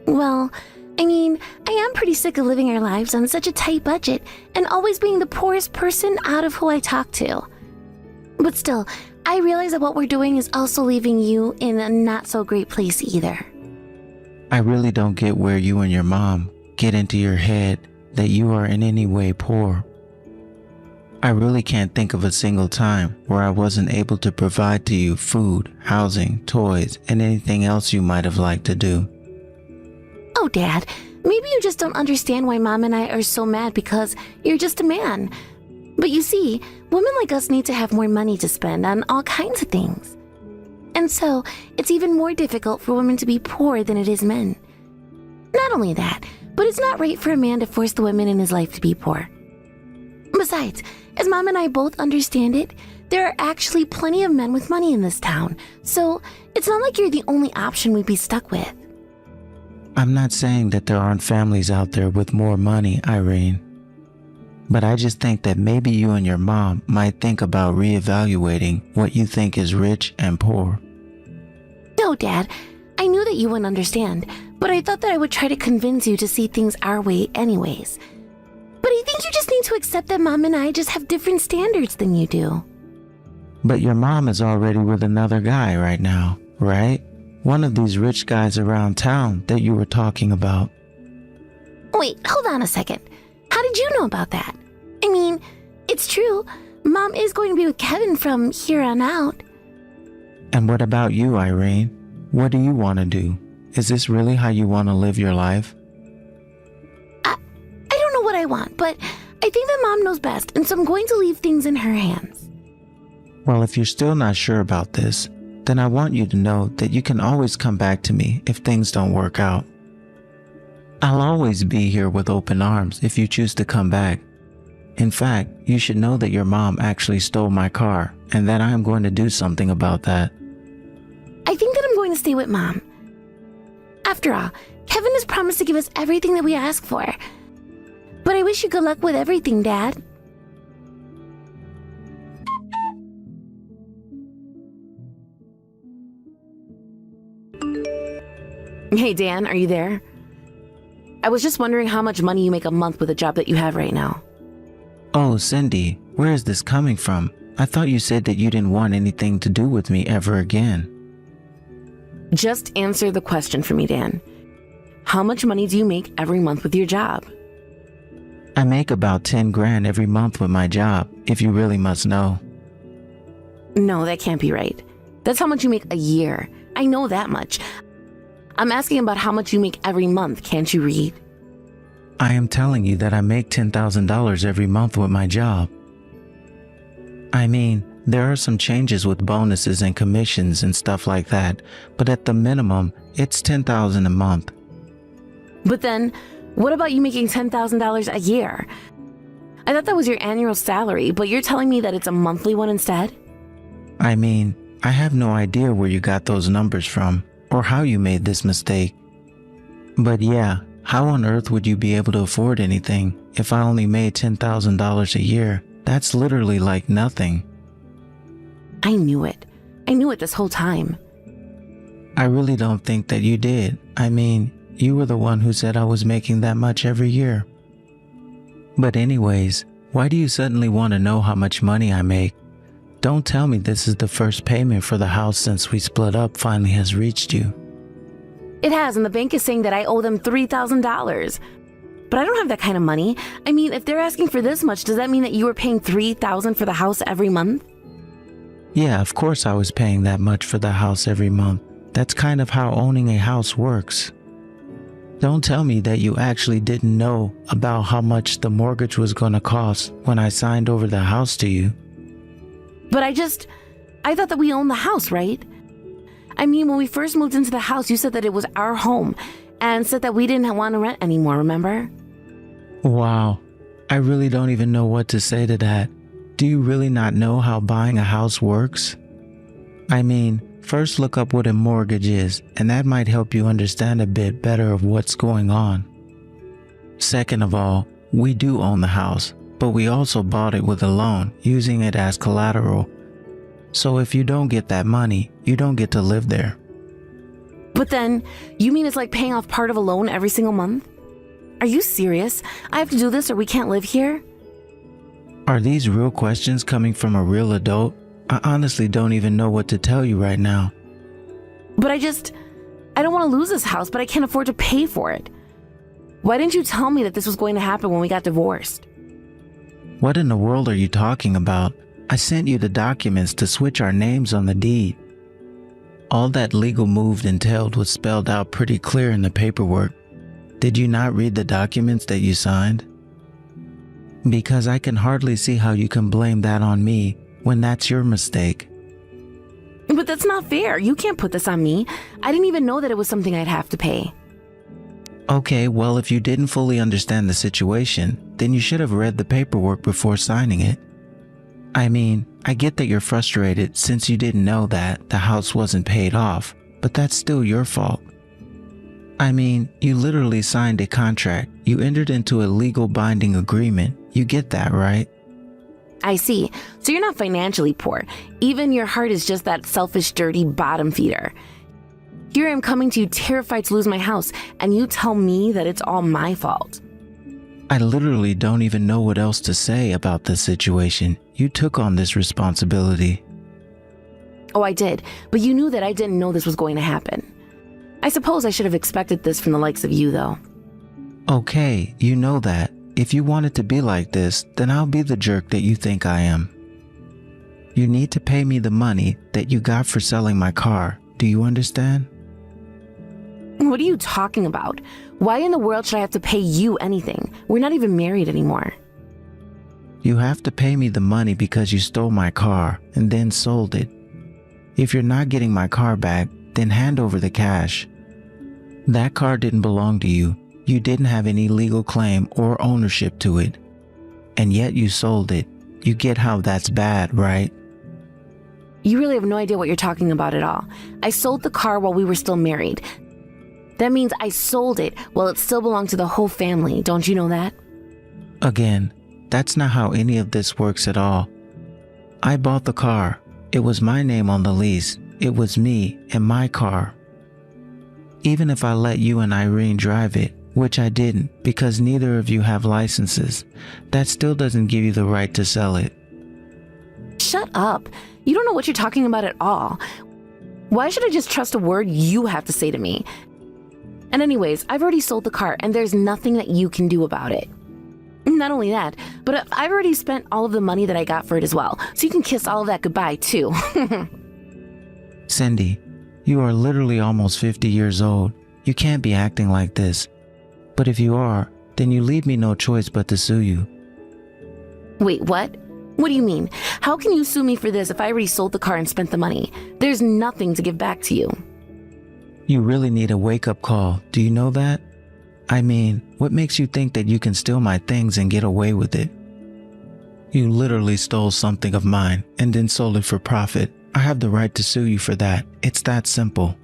Well, I mean, I am pretty sick of living our lives on such a tight budget and always being the poorest person out of who I talk to. But still, I realize that what we're doing is also leaving you in a not so great place either. I really don't get where you and your mom get into your head that you are in any way poor. I really can't think of a single time where I wasn't able to provide to you food, housing, toys, and anything else you might have liked to do. Oh, Dad, maybe you just don't understand why Mom and I are so mad because you're just a man. But you see, women like us need to have more money to spend on all kinds of things. And so, it's even more difficult for women to be poor than it is men. Not only that, but it's not right for a man to force the women in his life to be poor. Besides, as Mom and I both understand it, there are actually plenty of men with money in this town, so it's not like you're the only option we'd be stuck with. I'm not saying that there aren't families out there with more money, Irene. But I just think that maybe you and your mom might think about reevaluating what you think is rich and poor. No, Dad, I knew that you wouldn't understand, but I thought that I would try to convince you to see things our way anyways. But I think you just need to accept that Mom and I just have different standards than you do. But your mom is already with another guy right now, right? One of these rich guys around town that you were talking about. Wait, hold on a second. How did you know about that? I mean, it's true. Mom is going to be with Kevin from here on out. And what about you, Irene? What do you want to do? Is this really how you want to live your life? I don't know what I want, but I think that Mom knows best, and so I'm going to leave things in her hands. Well, if you're still not sure about this, then I want you to know that you can always come back to me if things don't work out. I'll always be here with open arms if you choose to come back. In fact, you should know that your mom actually stole my car and that I am going to do something about that. I think that I'm going to stay with Mom. After all, Kevin has promised to give us everything that we ask for. But I wish you good luck with everything, Dad. Hey, Dan, are you there? I was just wondering how much money you make a month with the job that you have right now. Oh, Cindy, where is this coming from? I thought you said that you didn't want anything to do with me ever again. Just answer the question for me, Dan. How much money do you make every month with your job? I make about 10 grand every month with my job, if you really must know. No, that can't be right. That's how much you make a year. I know that much. I'm asking about how much you make every month. Can't you read? I am telling you that I make $10,000 every month with my job. I mean, there are some changes with bonuses and commissions and stuff like that, but at the minimum, it's $10,000 a month. But then, what about you making $10,000 a year? I thought that was your annual salary, but you're telling me that it's a monthly one instead? I mean, I have no idea where you got those numbers from, or how you made this mistake. But yeah, how on earth would you be able to afford anything if I only made $10,000 a year? That's literally like nothing. I knew it. I knew it this whole time. I really don't think that you did. I mean, you were the one who said I was making that much every year. But anyways, why do you suddenly want to know how much money I make? Don't tell me this is the first payment for the house since we split up finally has reached you. It has, and the bank is saying that I owe them $3,000. But I don't have that kind of money. I mean, if they're asking for this much, does that mean that you were paying $3,000 for the house every month? Yeah, of course I was paying that much for the house every month. That's kind of how owning a house works. Don't tell me that you actually didn't know about how much the mortgage was going to cost when I signed over the house to you. But I thought that we owned the house, right? I mean, when we first moved into the house, you said that it was our home and said that we didn't want to rent anymore, remember? Wow, I really don't even know what to say to that. Do you really not know how buying a house works? I mean, first look up what a mortgage is, and that might help you understand a bit better of what's going on. Second of all, we do own the house, but we also bought it with a loan, using it as collateral. So if you don't get that money, you don't get to live there. But then, you mean it's like paying off part of a loan every single month? Are you serious? I have to do this or we can't live here? Are these real questions coming from a real adult? I honestly don't even know what to tell you right now. But I don't want to lose this house, but I can't afford to pay for it. Why didn't you tell me that this was going to happen when we got divorced? What in the world are you talking about? I sent you the documents to switch our names on the deed. All that legal move entailed was spelled out pretty clear in the paperwork. Did you not read the documents that you signed? Because I can hardly see how you can blame that on me when that's your mistake. But that's not fair. You can't put this on me. I didn't even know that it was something I'd have to pay. Okay, well, if you didn't fully understand the situation, then you should have read the paperwork before signing it. I mean, I get that you're frustrated since you didn't know that the house wasn't paid off, but that's still your fault. I mean, you literally signed a contract. You entered into a legal binding agreement. You get that, right? I see. So you're not financially poor. Even your heart is just that selfish, dirty bottom feeder. Here I am coming to you terrified to lose my house, and you tell me that it's all my fault. I literally don't even know what else to say about this situation. You took on this responsibility. Oh, I did, but you knew that I didn't know this was going to happen. I suppose I should have expected this from the likes of you, though. Okay, you know that. If you want it to be like this, then I'll be the jerk that you think I am. You need to pay me the money that you got for selling my car. Do you understand? What are you talking about? Why in the world should I have to pay you anything? We're not even married anymore. You have to pay me the money because you stole my car and then sold it. If you're not getting my car back, then hand over the cash. That car didn't belong to you. You didn't have any legal claim or ownership to it. And yet you sold it. You get how that's bad, right? You really have no idea what you're talking about at all. I sold the car while we were still married. That means I sold it while it still belonged to the whole family. Don't you know that? Again, that's not how any of this works at all. I bought the car. It was my name on the lease. It was me and my car. Even if I let you and Irene drive it, which I didn't because neither of you have licenses, that still doesn't give you the right to sell it. Shut up. You don't know what you're talking about at all. Why should I just trust a word you have to say to me? And anyways, I've already sold the car and there's nothing that you can do about it. Not only that, but I've already spent all of the money that I got for it as well, so you can kiss all of that goodbye too. Cindy, you are literally almost 50 years old. You can't be acting like this. But if you are, then you leave me no choice but to sue you. Wait, what? What do you mean? How can you sue me for this if I already sold the car and spent the money? There's nothing to give back to you. You really need a wake-up call. Do you know that? I mean, what makes you think that you can steal my things and get away with it? You literally stole something of mine and then sold it for profit. I have the right to sue you for that. It's that simple.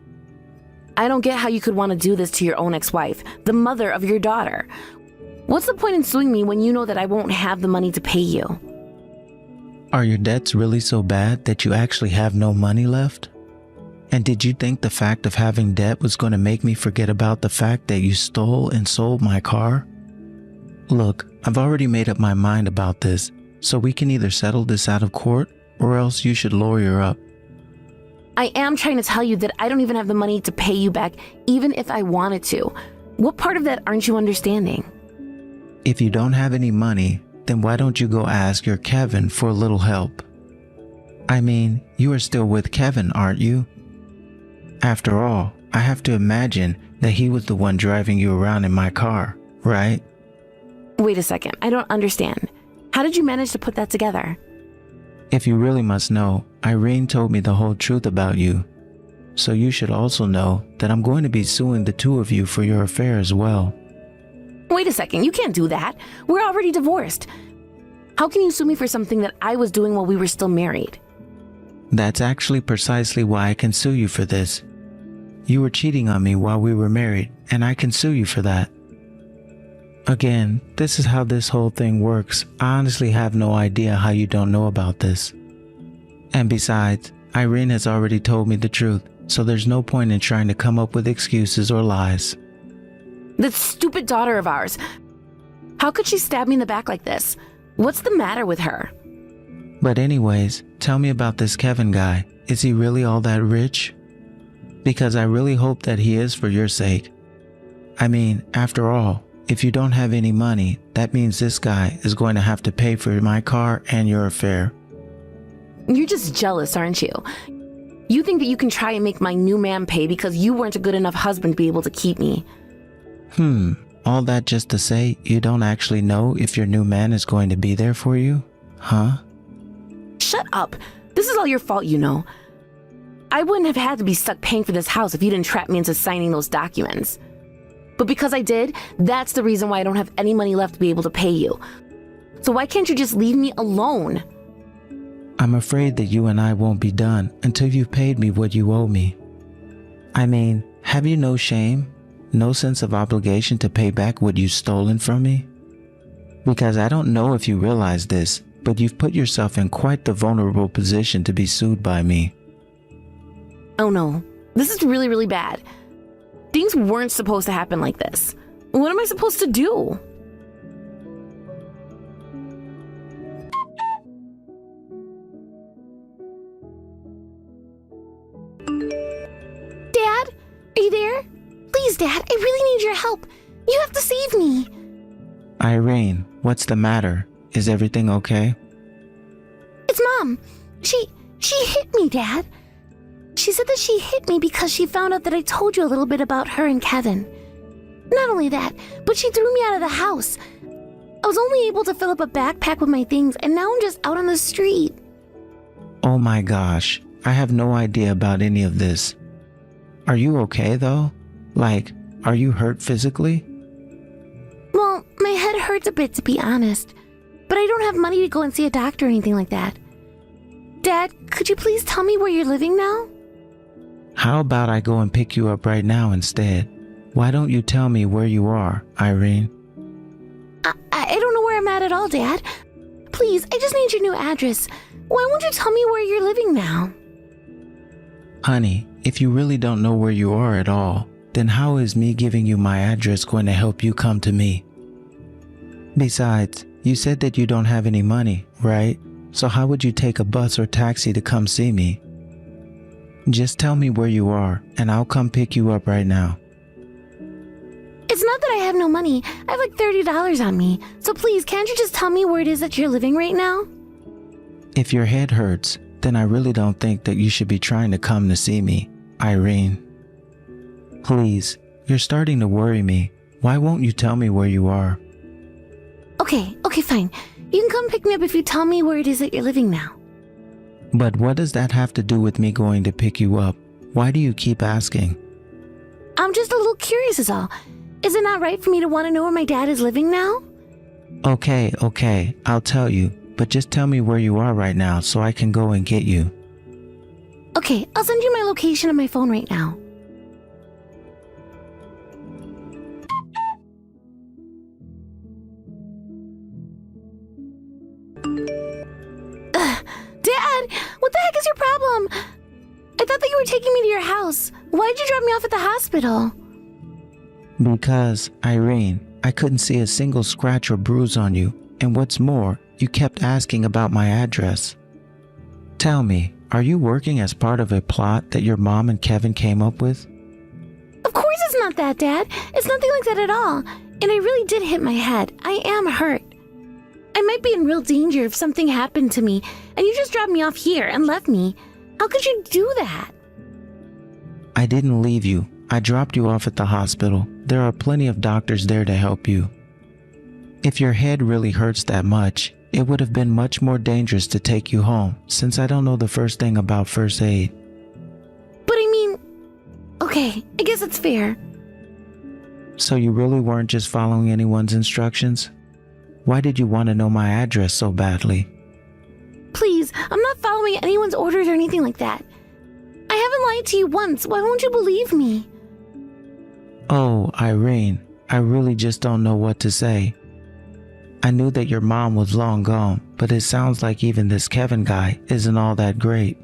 I don't get how you could want to do this to your own ex-wife, the mother of your daughter. What's the point in suing me when you know that I won't have the money to pay you? Are your debts really so bad that you actually have no money left? And did you think the fact of having debt was going to make me forget about the fact that you stole and sold my car? Look, I've already made up my mind about this, so we can either settle this out of court or else you should lawyer up. I am trying to tell you that I don't even have the money to pay you back, even if I wanted to. What part of that aren't you understanding? If you don't have any money, then why don't you go ask your Kevin for a little help? I mean, you are still with Kevin, aren't you? After all, I have to imagine that he was the one driving you around in my car, right? Wait a second, I don't understand. How did you manage to put that together? If you really must know, Irene told me the whole truth about you. So you should also know that I'm going to be suing the two of you for your affair as well. Wait a second, you can't do that. We're already divorced. How can you sue me for something that I was doing while we were still married? That's actually precisely why I can sue you for this. You were cheating on me while we were married, and I can sue you for that. Again, this is how this whole thing works. I honestly have no idea how you don't know about this. And besides, Irene has already told me the truth, so there's no point in trying to come up with excuses or lies. That stupid daughter of ours. How could she stab me in the back like this? What's the matter with her? But anyways, tell me about this Kevin guy. Is he really all that rich? Because I really hope that he is for your sake. I mean, after all, if you don't have any money, that means this guy is going to have to pay for my car and your affair. You're just jealous, aren't you? You think that you can try and make my new man pay because you weren't a good enough husband to be able to keep me. all that just to say you don't actually know if your new man is going to be there for you? Huh? Shut up. This is all your fault, you know. I wouldn't have had to be stuck paying for this house if you didn't trap me into signing those documents. But because I did, that's the reason why I don't have any money left to be able to pay you. So why can't you just leave me alone? I'm afraid that you and I won't be done until you've paid me what you owe me. I mean, have you no shame? No sense of obligation to pay back what you've stolen from me? Because I don't know if you realize this, but you've put yourself in quite the vulnerable position to be sued by me. Oh no, this is really, really bad. Things weren't supposed to happen like this. What am I supposed to do? Dad, are you there? Please, Dad, I really need your help. You have to save me. Irene, what's the matter? Is everything okay? It's Mom. She hit me, Dad. She said that she hit me because she found out that I told you a little bit about her and Kevin. Not only that, but she threw me out of the house. I was only able to fill up a backpack with my things, and now I'm just out on the street. Oh my gosh, I have no idea about any of this. Are you okay though? Like, are you hurt physically? Well, my head hurts a bit, to be honest. But I don't have money to go and see a doctor or anything like that. Dad, could you please tell me where you're living now? How about I go and pick you up right now instead? Why don't you tell me where you are, Irene? I don't know where I'm at all, Dad. Please, I just need your new address. Why won't you tell me where you're living now? Honey, if you really don't know where you are at all, then how is me giving you my address going to help you come to me? Besides, you said that you don't have any money, right? So how would you take a bus or taxi to come see me? Just tell me where you are, and I'll come pick you up right now. It's not that I have no money. I have like $30 on me. So please, can't you just tell me where it is that you're living right now? If your head hurts, then I really don't think that you should be trying to come to see me, Irene. Please, you're starting to worry me. Why won't you tell me where you are? Okay, fine. You can come pick me up if you tell me where it is that you're living now. But what does that have to do with me going to pick you up? Why do you keep asking? I'm just a little curious is all. Is it not right for me to want to know where my dad is living now? Okay, I'll tell you. But just tell me where you are right now so I can go and get you. Okay, I'll send you my location on my phone right now. Dad, what the heck is your problem? I thought that you were taking me to your house. Why'd you drop me off at the hospital? Because, Irene, I couldn't see a single scratch or bruise on you. And what's more, you kept asking about my address. Tell me, are you working as part of a plot that your mom and Kevin came up with? Of course it's not that, Dad. It's nothing like that at all. And I really did hit my head. I am hurt. I might be in real danger if something happened to me, and you just dropped me off here and left me. How could you do that? I didn't leave you. I dropped you off at the hospital. There are plenty of doctors there to help you. If your head really hurts that much, it would have been much more dangerous to take you home, since I don't know the first thing about first aid. But I mean, okay, I guess it's fair. So you really weren't just following anyone's instructions? Why did you want to know my address so badly? Please, I'm not following anyone's orders or anything like that. I haven't lied to you once. Why won't you believe me? Oh, Irene, I really just don't know what to say. I knew that your mom was long gone, but it sounds like even this Kevin guy isn't all that great.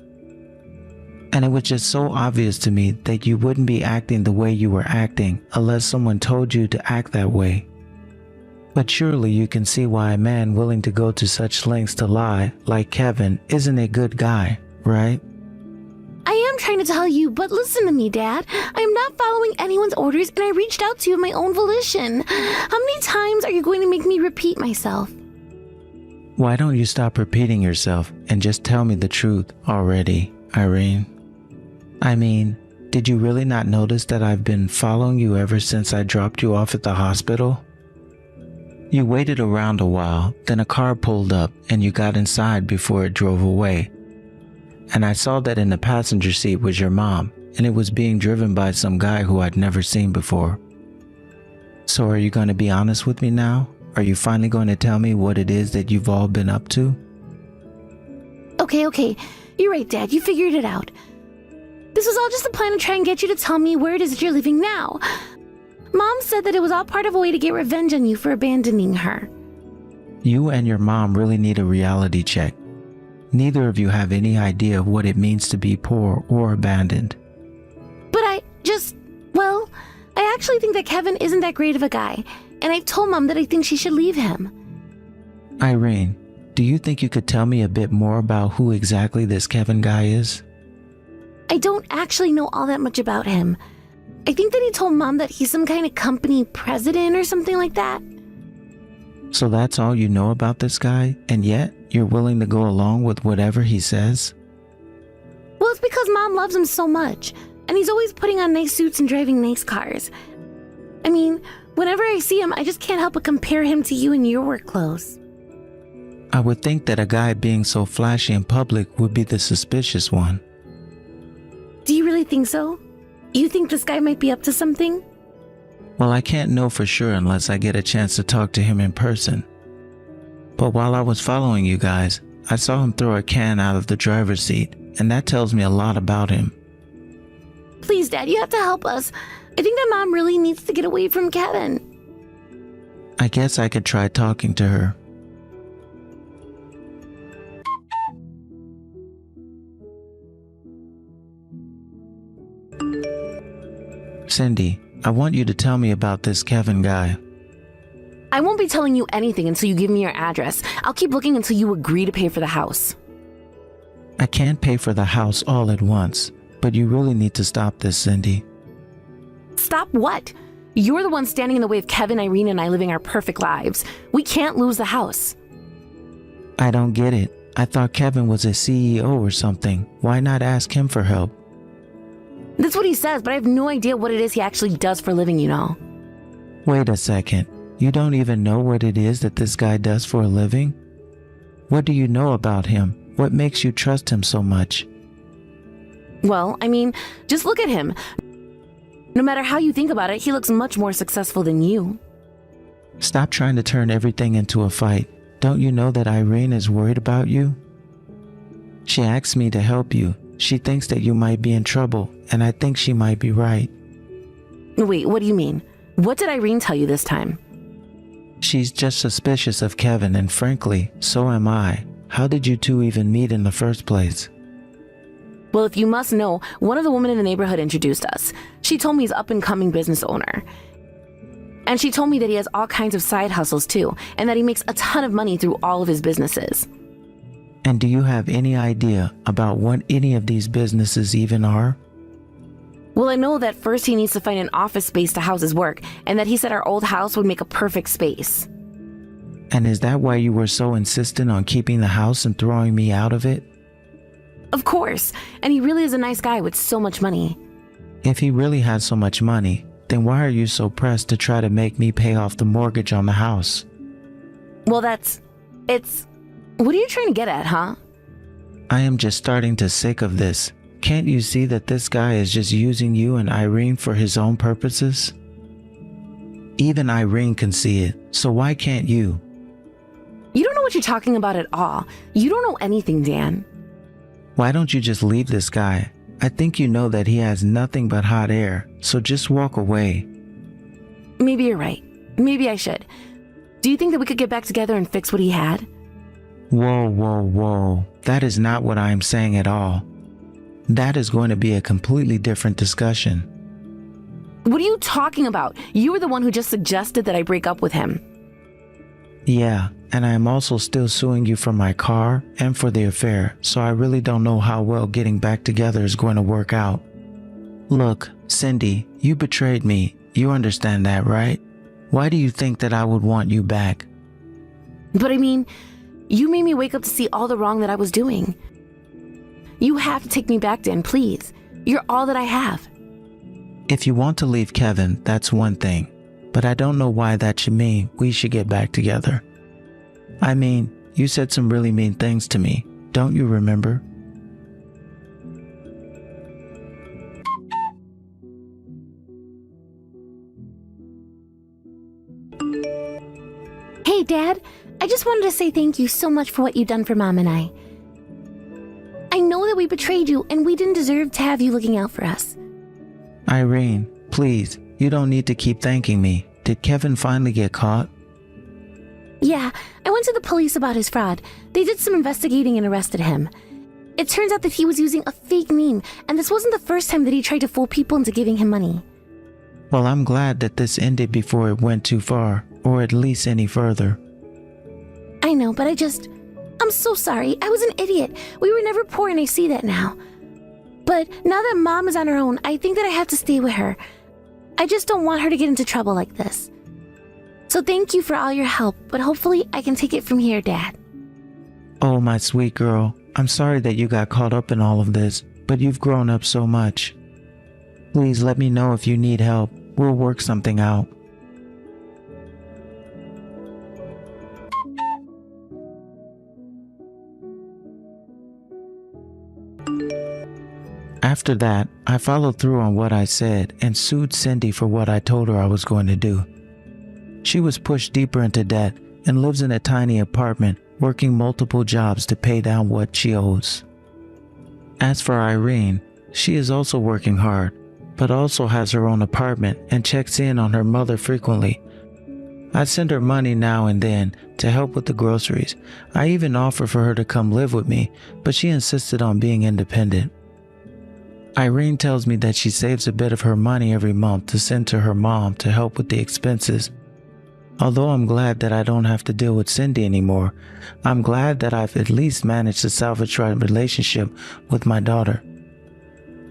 And it was just so obvious to me that you wouldn't be acting the way you were acting unless someone told you to act that way. But surely you can see why a man willing to go to such lengths to lie, like Kevin, isn't a good guy, right? I am trying to tell you, but listen to me, Dad. I am not following anyone's orders, and I reached out to you of my own volition. How many times are you going to make me repeat myself? Why don't you stop repeating yourself and just tell me the truth already, Irene? I mean, Did you really not notice that I've been following you ever since I dropped you off at the hospital? You waited around a while, then a car pulled up and you got inside before it drove away. And I saw that in the passenger seat was your mom, and it was being driven by some guy who I'd never seen before. So are you going to be honest with me now? Are you finally going to tell me what it is that you've all been up to? Okay. You're right, Dad. You figured it out. This was all just a plan to try and get you to tell me where it is that you're living now. Mom said that it was all part of a way to get revenge on you for abandoning her. You and your mom really need a reality check. Neither of you have any idea of what it means to be poor or abandoned. But I actually think that Kevin isn't that great of a guy, and I've told Mom that I think she should leave him. Irene, do you think you could tell me a bit more about who exactly this Kevin guy is? I don't actually know all that much about him. I think that he told Mom that he's some kind of company president or something like that. So that's all you know about this guy, and yet you're willing to go along with whatever he says? Well, it's because Mom loves him so much, and he's always putting on nice suits and driving nice cars. I mean, whenever I see him, I just can't help but compare him to you and your work clothes. I would think that a guy being so flashy in public would be the suspicious one. Do you really think so? You think this guy might be up to something? Well, I can't know for sure unless I get a chance to talk to him in person. But while I was following you guys, I saw him throw a can out of the driver's seat, and that tells me a lot about him. Please, Dad, you have to help us. I think that Mom really needs to get away from Kevin. I guess I could try talking to her. Cindy, I want you to tell me about this Kevin guy. I won't be telling you anything until you give me your address. I'll keep looking until you agree to pay for the house. I can't pay for the house all at once, but you really need to stop this, Cindy. Stop what? You're the one standing in the way of Kevin, Irene, and I living our perfect lives. We can't lose the house. I don't get it. I thought Kevin was a CEO or something. Why not ask him for help? That's what he says, but I have no idea what it is he actually does for a living, you know. Wait a second. You don't even know what it is that this guy does for a living? What do you know about him? What makes you trust him so much? Well, I mean, just look at him. No matter how you think about it, he looks much more successful than you. Stop trying to turn everything into a fight. Don't you know that Irene is worried about you? She asked me to help you. She thinks that you might be in trouble, and I think she might be right. Wait, what do you mean? What did Irene tell you this time? She's just suspicious of Kevin, and frankly, so am I. How did you two even meet in the first place? Well, if you must know, one of the women in the neighborhood introduced us. She told me he's up-and-coming business owner. And she told me that he has all kinds of side hustles too, and that he makes a ton of money through all of his businesses. And do you have any idea about what any of these businesses even are? Well, I know that first he needs to find an office space to house his work, and that he said our old house would make a perfect space. And is that why you were so insistent on keeping the house and throwing me out of it? Of course, and he really is a nice guy with so much money. If he really has so much money, then why are you so pressed to try to make me pay off the mortgage on the house? Well, what are you trying to get at, huh? I am just starting to sick of this. Can't you see that this guy is just using you and Irene for his own purposes? Even Irene can see it, so why can't you? You don't know what you're talking about at all. You don't know anything, Dan. Why don't you just leave this guy? I think you know that he has nothing but hot air, so just walk away. Maybe you're right. Maybe I should. Do you think that we could get back together and fix what he had? Whoa. That is not what I am saying at all. That is going to be a completely different discussion. What are you talking about? You were the one who just suggested that I break up with him. Yeah, and I am also still suing you for my car and for the affair, so I really don't know how well getting back together is going to work out. Look, Cindy, you betrayed me. You understand that, right? Why do you think that I would want you back? But I mean, you made me wake up to see all the wrong that I was doing. You have to take me back, Dan, please. You're all that I have. If you want to leave Kevin, that's one thing. But I don't know why that should mean we should get back together. I mean, you said some really mean things to me. Don't you remember? Hey, Dad. I just wanted to say thank you so much for what you've done for Mom and I. I know that we betrayed you and we didn't deserve to have you looking out for us. Irene, please, you don't need to keep thanking me. Did Kevin finally get caught? Yeah, I went to the police about his fraud. They did some investigating and arrested him. It turns out that he was using a fake name, and this wasn't the first time that he tried to fool people into giving him money. Well, I'm glad that this ended before it went too far, or at least any further. I know, but I'm so sorry. I was an idiot. We were never poor and I see that now. But now that Mom is on her own, I think that I have to stay with her. I just don't want her to get into trouble like this. So thank you for all your help, but hopefully I can take it from here, Dad. Oh, my sweet girl, I'm sorry that you got caught up in all of this, but you've grown up so much. Please let me know if you need help. We'll work something out. After that, I followed through on what I said and sued Cindy for what I told her I was going to do. She was pushed deeper into debt and lives in a tiny apartment, working multiple jobs to pay down what she owes. As for Irene, she is also working hard, but also has her own apartment and checks in on her mother frequently. I send her money now and then to help with the groceries. I even offer for her to come live with me, but she insisted on being independent. Irene tells me that she saves a bit of her money every month to send to her mom to help with the expenses. Although I'm glad that I don't have to deal with Cindy anymore, I'm glad that I've at least managed to salvage my relationship with my daughter.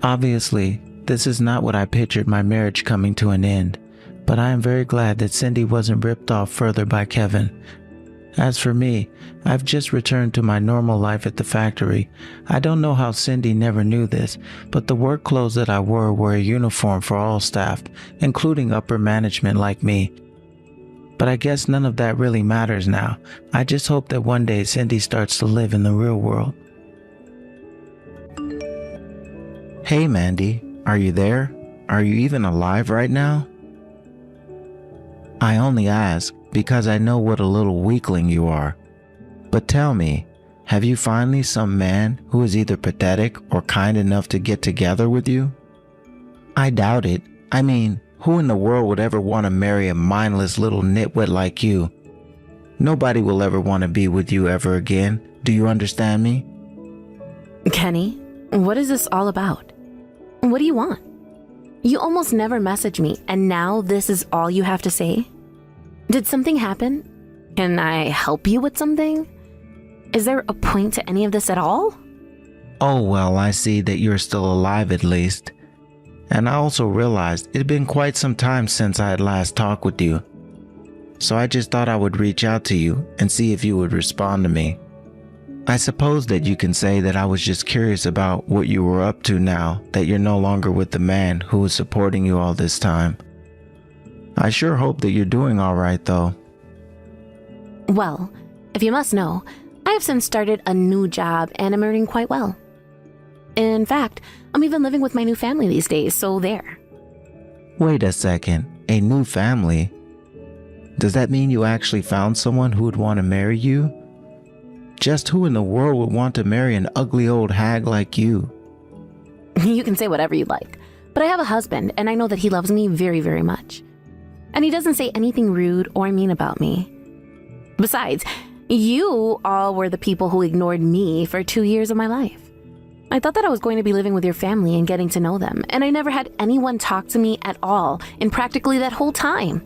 Obviously, this is not what I pictured my marriage coming to an end, but I am very glad that Cindy wasn't ripped off further by Kevin. As for me, I've just returned to my normal life at the factory. I don't know how Cindy never knew this, but the work clothes that I wore were a uniform for all staff, including upper management like me. But I guess none of that really matters now. I just hope that one day Cindy starts to live in the real world. Hey Mandy, are you there? Are you even alive right now? I only ask because I know what a little weakling you are. But tell me, have you finally some man who is either pathetic or kind enough to get together with you? I doubt it. I mean, who in the world would ever want to marry a mindless little nitwit like you? Nobody will ever want to be with you ever again. Do you understand me? Kenny, what is this all about? What do you want? You almost never message me, and now this is all you have to say? Did something happen? Can I help you with something? Is there a point to any of this at all? Oh well, I see that you're still alive at least. And I also realized it had been quite some time since I had last talked with you. So I just thought I would reach out to you and see if you would respond to me. I suppose that you can say that I was just curious about what you were up to now that you're no longer with the man who was supporting you all this time. I sure hope that you're doing all right though. Well, if you must know, I have since started a new job and am earning quite well. In fact, I'm even living with my new family these days, so there. Wait a second, a new family? Does that mean you actually found someone who would want to marry you? Just who in the world would want to marry an ugly old hag like you? You can say whatever you like, but I have a husband and I know that he loves me very, very much. And he doesn't say anything rude or mean about me. Besides, you all were the people who ignored me for 2 years of my life. I thought that I was going to be living with your family and getting to know them, and I never had anyone talk to me at all in practically that whole time.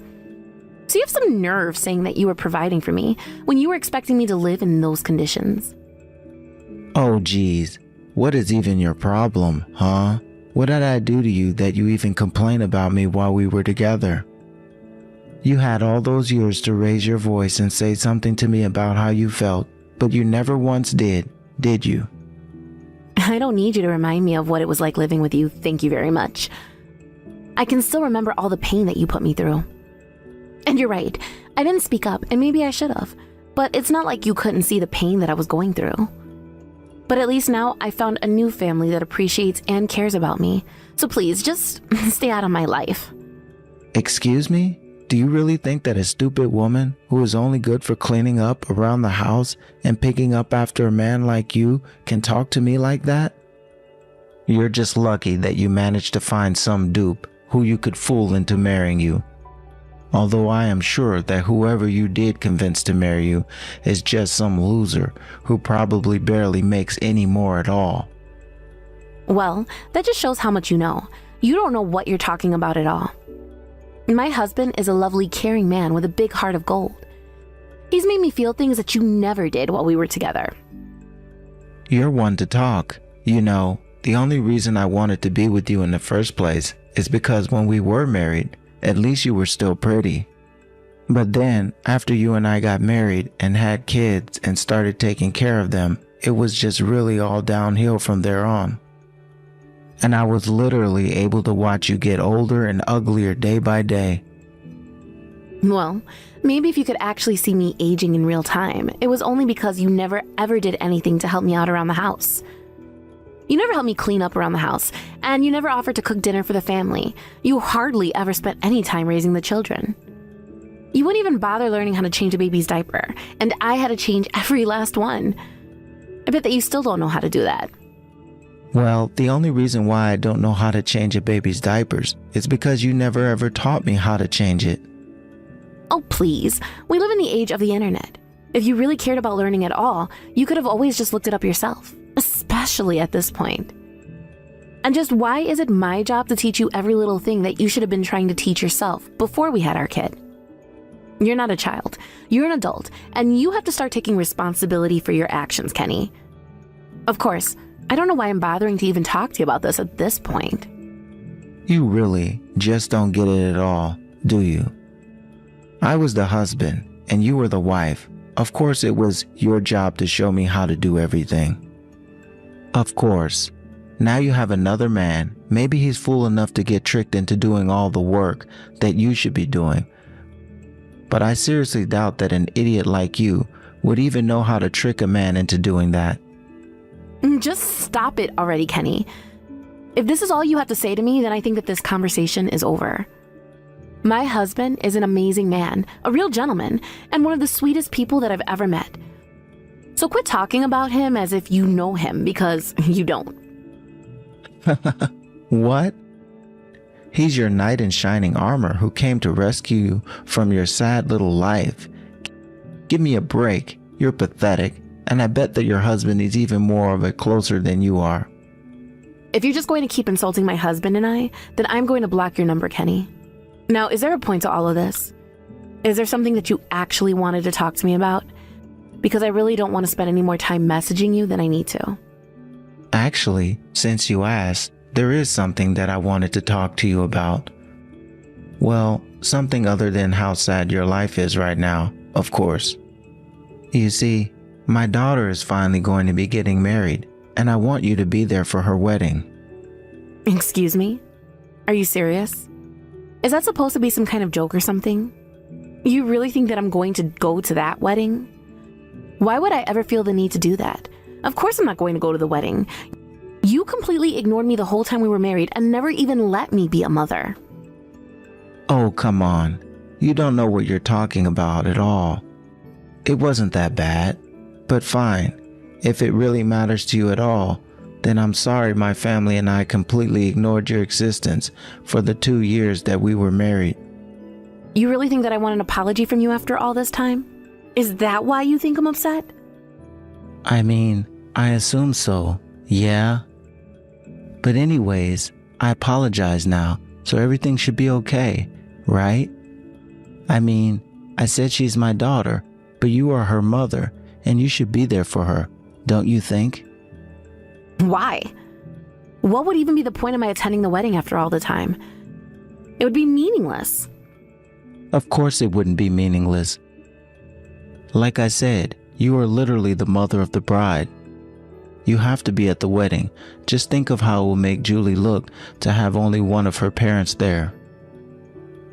So you have some nerve saying that you were providing for me when you were expecting me to live in those conditions. Oh geez, what is even your problem, huh? What did I do to you that you even complain about me while we were together? You had all those years to raise your voice and say something to me about how you felt, but you never once did you? I don't need you to remind me of what it was like living with you, thank you very much. I can still remember all the pain that you put me through. And you're right, I didn't speak up, and maybe I should have. But it's not like you couldn't see the pain that I was going through. But at least now I found a new family that appreciates and cares about me. So please, just stay out of my life. Excuse me? Do you really think that a stupid woman who is only good for cleaning up around the house and picking up after a man like you can talk to me like that? You're just lucky that you managed to find some dupe who you could fool into marrying you. Although I am sure that whoever you did convince to marry you is just some loser who probably barely makes any more at all. Well, that just shows how much you know. You don't know what you're talking about at all. My husband is a lovely, caring man with a big heart of gold. He's made me feel things that you never did while we were together. You're one to talk. You know, the only reason I wanted to be with you in the first place is because when we were married, at least you were still pretty. But then, after you and I got married and had kids and started taking care of them, it was just really all downhill from there on. And I was literally able to watch you get older and uglier day by day. Well, maybe if you could actually see me aging in real time, it was only because you never ever did anything to help me out around the house. You never helped me clean up around the house, and you never offered to cook dinner for the family. You hardly ever spent any time raising the children. You wouldn't even bother learning how to change a baby's diaper, and I had to change every last one. I bet that you still don't know how to do that. Well, the only reason why I don't know how to change a baby's diapers is because you never ever taught me how to change it. Oh, please. We live in the age of the internet. If you really cared about learning at all, you could have always just looked it up yourself, especially at this point. And just why is it my job to teach you every little thing that you should have been trying to teach yourself before we had our kid? You're not a child. You're an adult, and you have to start taking responsibility for your actions, Kenny. Of course, I don't know why I'm bothering to even talk to you about this at this point. You really just don't get it at all, do you? I was the husband, and you were the wife. Of course it was your job to show me how to do everything. Of course. Now you have another man. Maybe he's fool enough to get tricked into doing all the work that you should be doing. But I seriously doubt that an idiot like you would even know how to trick a man into doing that. Just stop it already, Kenny. If this is all you have to say to me, then I think that this conversation is over. My husband is an amazing man, a real gentleman, and one of the sweetest people that I've ever met. So quit talking about him as if you know him, because you don't. What? He's your knight in shining armor who came to rescue you from your sad little life. Give me a break. You're pathetic. And I bet that your husband is even more of a closer than you are. If you're just going to keep insulting my husband and I, then I'm going to block your number, Kenny. Now, is there a point to all of this? Is there something that you actually wanted to talk to me about? Because I really don't want to spend any more time messaging you than I need to. Actually, since you asked, there is something that I wanted to talk to you about. Well, something other than how sad your life is right now, of course. You see, my daughter is finally going to be getting married, and I want you to be there for her wedding. Excuse me? Are you serious? Is that supposed to be some kind of joke or something? You really think that I'm going to go to that wedding? Why would I ever feel the need to do that? Of course I'm not going to go to the wedding. You completely ignored me the whole time we were married and never even let me be a mother. Oh, come on. You don't know what you're talking about at all. It wasn't that bad. But fine, if it really matters to you at all, then I'm sorry my family and I completely ignored your existence for the 2 years that we were married. You really think that I want an apology from you after all this time? Is that why you think I'm upset? I mean, I assume so, yeah. But anyways, I apologize now, so everything should be okay, right? I mean, I said she's my daughter, but you are her mother, and you should be there for her, don't you think? Why? What would even be the point of my attending the wedding after all the time? It would be meaningless. Of course it wouldn't be meaningless. Like I said, you are literally the mother of the bride. You have to be at the wedding. Just think of how it will make Julie look to have only one of her parents there.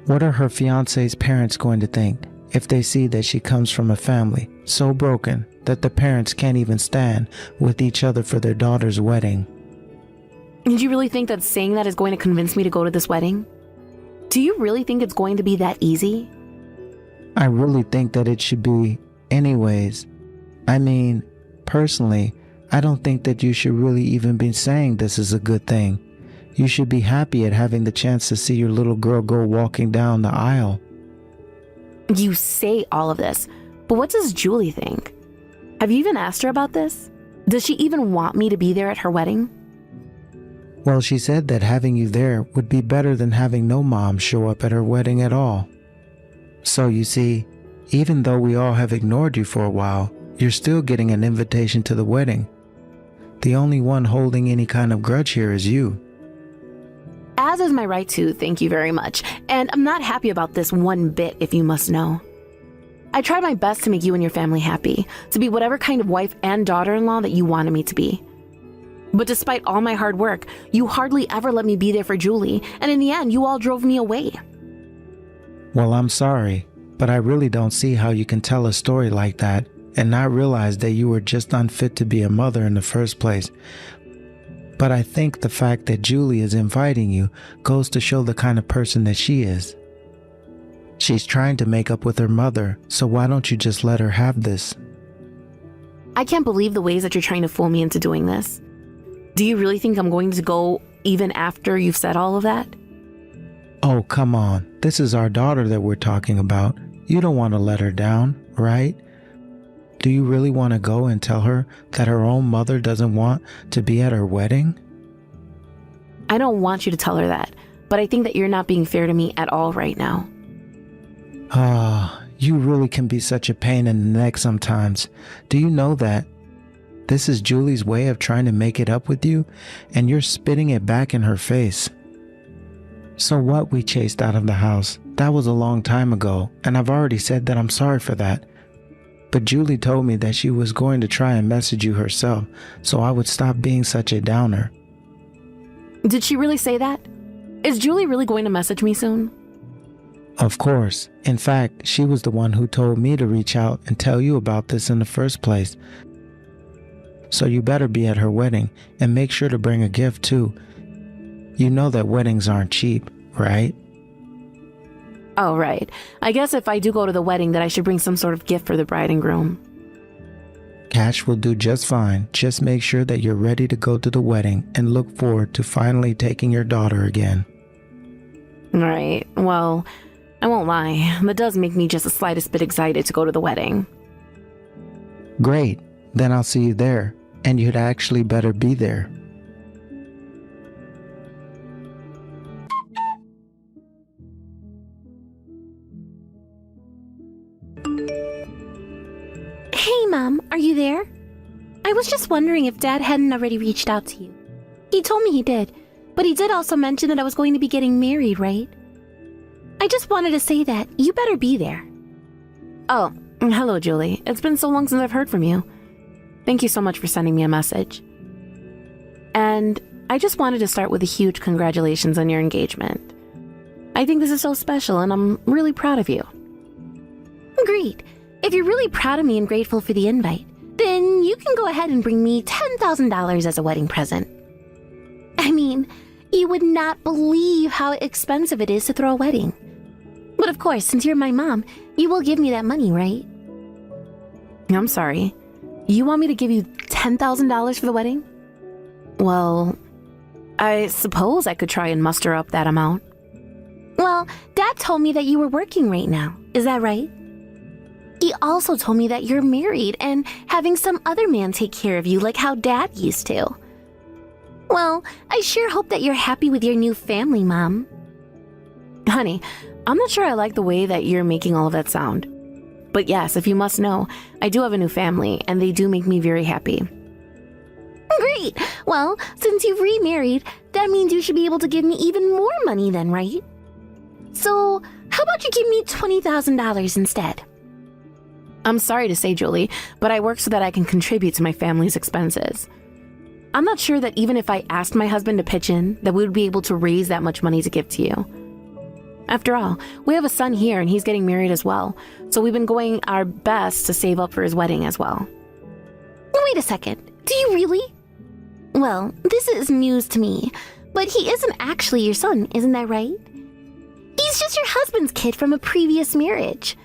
What are her fiancé's parents going to think if they see that she comes from a family so broken that the parents can't even stand with each other for their daughter's wedding? Did you really think that saying that is going to convince me to go to this wedding? Do you really think it's going to be that easy? I really think that it should be anyways. I mean, personally, I don't think that you should really even be saying this is a good thing. You should be happy at having the chance to see your little girl go walking down the aisle. You say all of this, but what does Julie think? Have you even asked her about this? Does she even want me to be there at her wedding? Well, she said that having you there would be better than having no mom show up at her wedding at all. So you see, even though we all have ignored you for a while, you're still getting an invitation to the wedding. The only one holding any kind of grudge here is you. As is my right to, thank you very much. And I'm not happy about this one bit, if you must know. I tried my best to make you and your family happy, to be whatever kind of wife and daughter-in-law that you wanted me to be. But despite all my hard work, you hardly ever let me be there for Julie, and in the end, you all drove me away. Well, I'm sorry, but I really don't see how you can tell a story like that and not realize that you were just unfit to be a mother in the first place. But I think the fact that Julie is inviting you goes to show the kind of person that she is. She's trying to make up with her mother, so why don't you just let her have this? I can't believe the ways that you're trying to fool me into doing this. Do you really think I'm going to go even after you've said all of that? Oh, come on. This is our daughter that we're talking about. You don't want to let her down, right? Do you really want to go and tell her that her own mother doesn't want to be at her wedding? I don't want you to tell her that, but I think that you're not being fair to me at all right now. You really can be such a pain in the neck sometimes. Do you know that? This is Julie's way of trying to make it up with you, and you're spitting it back in her face. So what, we chased out of the house? That was a long time ago, and I've already said that I'm sorry for that. But Julie told me that she was going to try and message you herself, so I would stop being such a downer. Did she really say that? Is Julie really going to message me soon? Of course. In fact, she was the one who told me to reach out and tell you about this in the first place. So you better be at her wedding, and make sure to bring a gift too. You know that weddings aren't cheap, right? Oh, right. I guess if I do go to the wedding that I should bring some sort of gift for the bride and groom. Cash will do just fine. Just make sure that you're ready to go to the wedding and look forward to finally taking your daughter again. Right. Well, I won't lie. That does make me just the slightest bit excited to go to the wedding. Great. Then I'll see you there. And you'd actually better be there. Hey, Mom, are you there? I was just wondering if Dad hadn't already reached out to you. He told me he did, but he did also mention that I was going to be getting married, right? I just wanted to say that you better be there. Oh, hello, Julie. It's been so long since I've heard from you. Thank you so much for sending me a message. And I just wanted to start with a huge congratulations on your engagement. I think this is so special, and I'm really proud of you. Great. If you're really proud of me and grateful for the invite, then you can go ahead and bring me $10,000 as a wedding present. I mean, you would not believe how expensive it is to throw a wedding. But of course, since you're my mom, you will give me that money, right? I'm sorry. You want me to give you $10,000 for the wedding? Well, I suppose I could try and muster up that amount. Well, Dad told me that you were working right now. Is that right? He also told me that you're married and having some other man take care of you like how Dad used to. Well, I sure hope that you're happy with your new family, Mom. Honey, I'm not sure I like the way that you're making all of that sound. But yes, if you must know, I do have a new family, and they do make me very happy. Great! Well, since you've remarried, that means you should be able to give me even more money then, right? So, how about you give me $20,000 instead? I'm sorry to say, Julie, but I work so that I can contribute to my family's expenses. I'm not sure that even if I asked my husband to pitch in, that we would be able to raise that much money to give to you. After all, we have a son here and he's getting married as well, so we've been going our best to save up for his wedding as well. Wait a second. Do you really? Well, this is news to me, but he isn't actually your son, isn't that right? He's just your husband's kid from a previous marriage.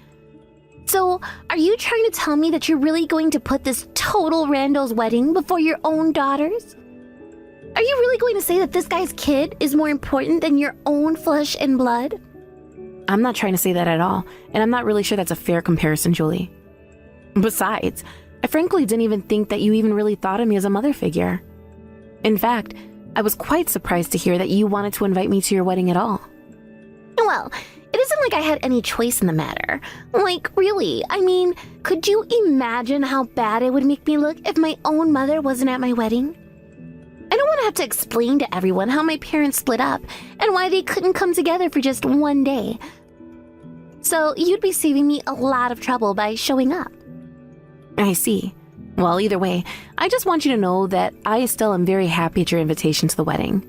So, are you trying to tell me that you're really going to put this total rando's wedding before your own daughter's? Are you really going to say that this guy's kid is more important than your own flesh and blood? I'm not trying to say that at all, and I'm not really sure that's a fair comparison, Julie. Besides, I frankly didn't even think that you even really thought of me as a mother figure. In fact, I was quite surprised to hear that you wanted to invite me to your wedding at all. Well, it isn't like I had any choice in the matter. Like, really, I mean, could you imagine how bad it would make me look if my own mother wasn't at my wedding? I don't want to have to explain to everyone how my parents split up and why they couldn't come together for just one day. So you'd be saving me a lot of trouble by showing up. I see. Well, either way, I just want you to know that I still am very happy at your invitation to the wedding.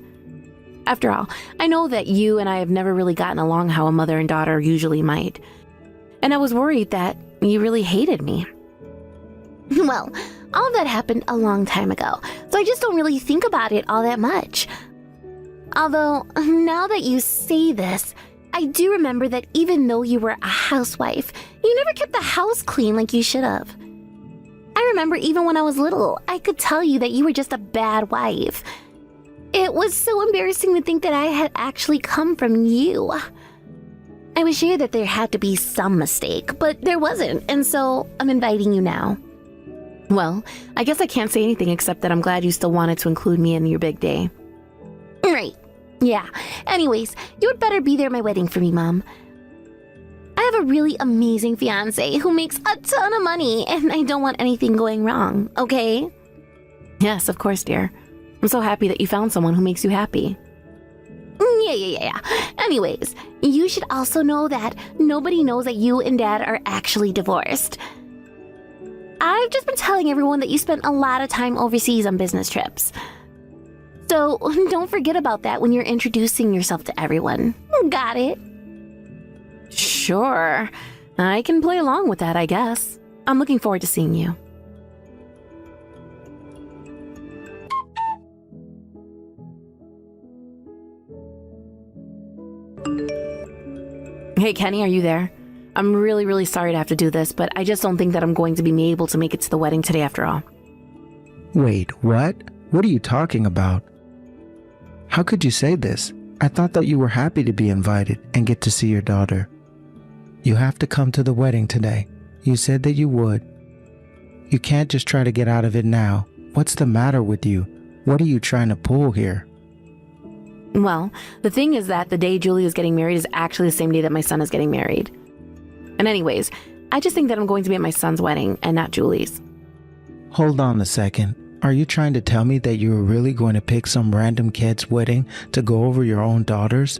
After all, I know that you and I have never really gotten along how a mother and daughter usually might. And I was worried that you really hated me. Well, all of that happened a long time ago, so I just don't really think about it all that much. Although, now that you say this, I do remember that even though you were a housewife, you never kept the house clean like you should have. I remember even when I was little, I could tell you that you were just a bad wife. It was so embarrassing to think that I had actually come from you. I was sure that there had to be some mistake, but there wasn't, and so I'm inviting you now. Well, I guess I can't say anything except that I'm glad you still wanted to include me in your big day. Right. Yeah. Anyways, you had better be there at my wedding for me, Mom. I have a really amazing fiancé who makes a ton of money, and I don't want anything going wrong, okay? Yes, of course, dear. I'm so happy that you found someone who makes you happy. Yeah. Anyways, you should also know that nobody knows that you and Dad are actually divorced. I've just been telling everyone that you spent a lot of time overseas on business trips. So don't forget about that when you're introducing yourself to everyone. Got it? Sure. I can play along with that, I guess. I'm looking forward to seeing you. Hey, Kenny, are you there? I'm really sorry to have to do this, but I just don't think that I'm going to be able to make it to the wedding today after all. Wait, what? What are you talking about? How could you say this? I thought that you were happy to be invited and get to see your daughter. You have to come to the wedding today. You said that you would. You can't just try to get out of it now. What's the matter with you? What are you trying to pull here? Well, the thing is that the day Julie is getting married is actually the same day that my son is getting married. And anyways, I just think that I'm going to be at my son's wedding and not Julie's. Hold on a second. Are you trying to tell me that you were really going to pick some random kid's wedding to go over your own daughter's?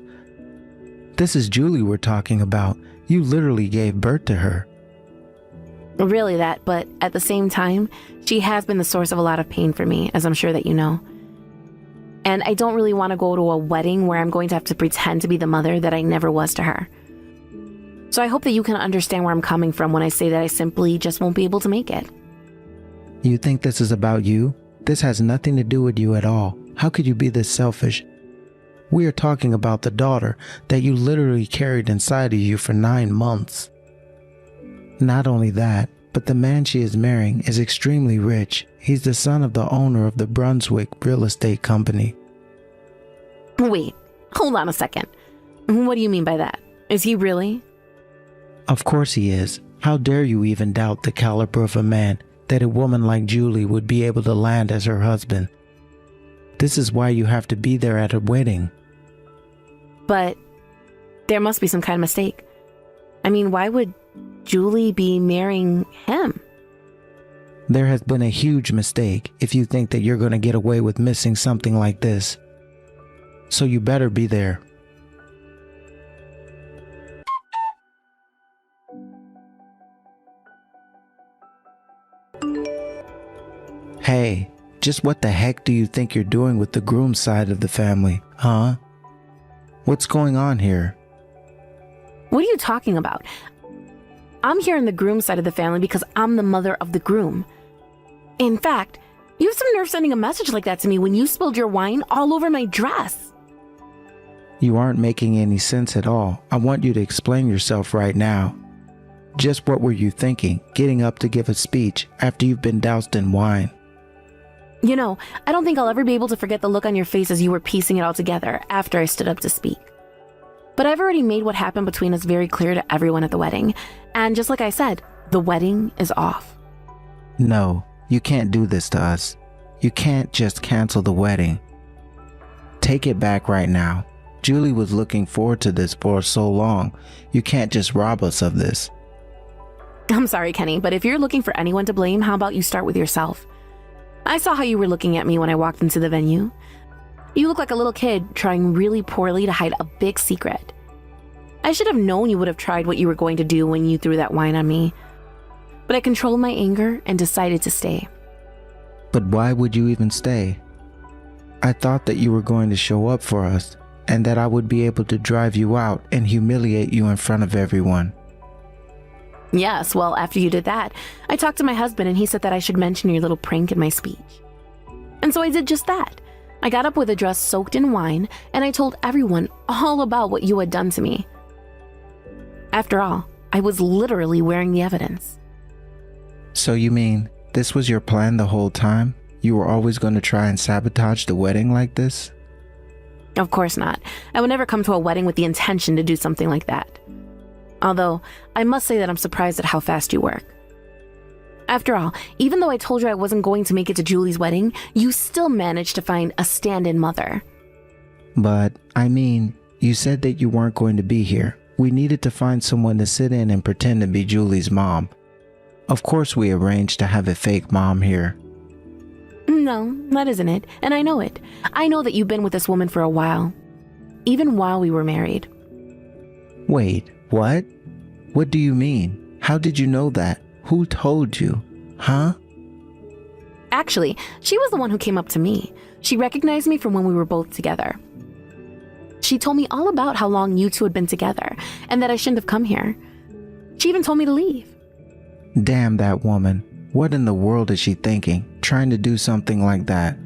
This is Julie we're talking about. You literally gave birth to her. Really that, but at the same time, she has been the source of a lot of pain for me, as I'm sure that you know. And I don't really want to go to a wedding where I'm going to have to pretend to be the mother that I never was to her. So I hope that you can understand where I'm coming from when I say that I simply just won't be able to make it. You think this is about you? This has nothing to do with you at all. How could you be this selfish? We are talking about the daughter that you literally carried inside of you for 9 months. Not only that, but the man she is marrying is extremely rich. He's the son of the owner of the Brunswick real estate company. Wait, hold on a second. What do you mean by that? Is he really? Of course he is. How dare you even doubt the caliber of a man that a woman like Julie would be able to land as her husband? This is why you have to be there at a wedding. But there must be some kind of mistake. I mean, why would Julie be marrying him? There has been a huge mistake if you think that you're going to get away with missing something like this. So you better be there. Hey, Just what the heck do you think you're doing with the groom side of the family, huh? What's going on here? What are you talking about? I'm here on the groom side of the family because I'm the mother of the groom. In fact, you have some nerve sending a message like that to me when you spilled your wine all over my dress. You aren't making any sense at all. I want you to explain yourself right now. Just what were you thinking, getting up to give a speech after you've been doused in wine? You know, I don't think I'll ever be able to forget the look on your face as you were piecing it all together after I stood up to speak. But I've already made what happened between us very clear to everyone at the wedding. And just like I said, the wedding is off. No, you can't do this to us. You can't just cancel the wedding. Take it back right now. Julie was looking forward to this for so long. You can't just rob us of this. I'm sorry, Kenny, but if you're looking for anyone to blame, how about you start with yourself? I saw how you were looking at me when I walked into the venue. You look like a little kid trying really poorly to hide a big secret. I should have known you would have tried what you were going to do when you threw that wine on me. But I controlled my anger and decided to stay. But why would you even stay? I thought that you were going to show up for us, and that I would be able to drive you out and humiliate you in front of everyone. Yes, well, after you did that, I talked to my husband and he said that I should mention your little prank in my speech. And so I did just that. I got up with a dress soaked in wine and I told everyone all about what you had done to me. After all, I was literally wearing the evidence. So you mean this was your plan the whole time? You were always going to try and sabotage the wedding like this? Of course not. I would never come to a wedding with the intention to do something like that. Although, I must say that I'm surprised at how fast you work. After all, even though I told you I wasn't going to make it to Julie's wedding, you still managed to find a stand-in mother. But, I mean, you said that you weren't going to be here. We needed to find someone to sit in and pretend to be Julie's mom. Of course we arranged to have a fake mom here. No, that isn't it, and I know it. I know that you've been with this woman for a while. Even while we were married. Wait, what? What do you mean? How did you know that? Who told you? Huh? Actually, she was the one who came up to me. She recognized me from when we were both together. She told me all about how long you two had been together, and that I shouldn't have come here. She even told me to leave. Damn that woman. What in the world is she thinking? Trying to do something like that?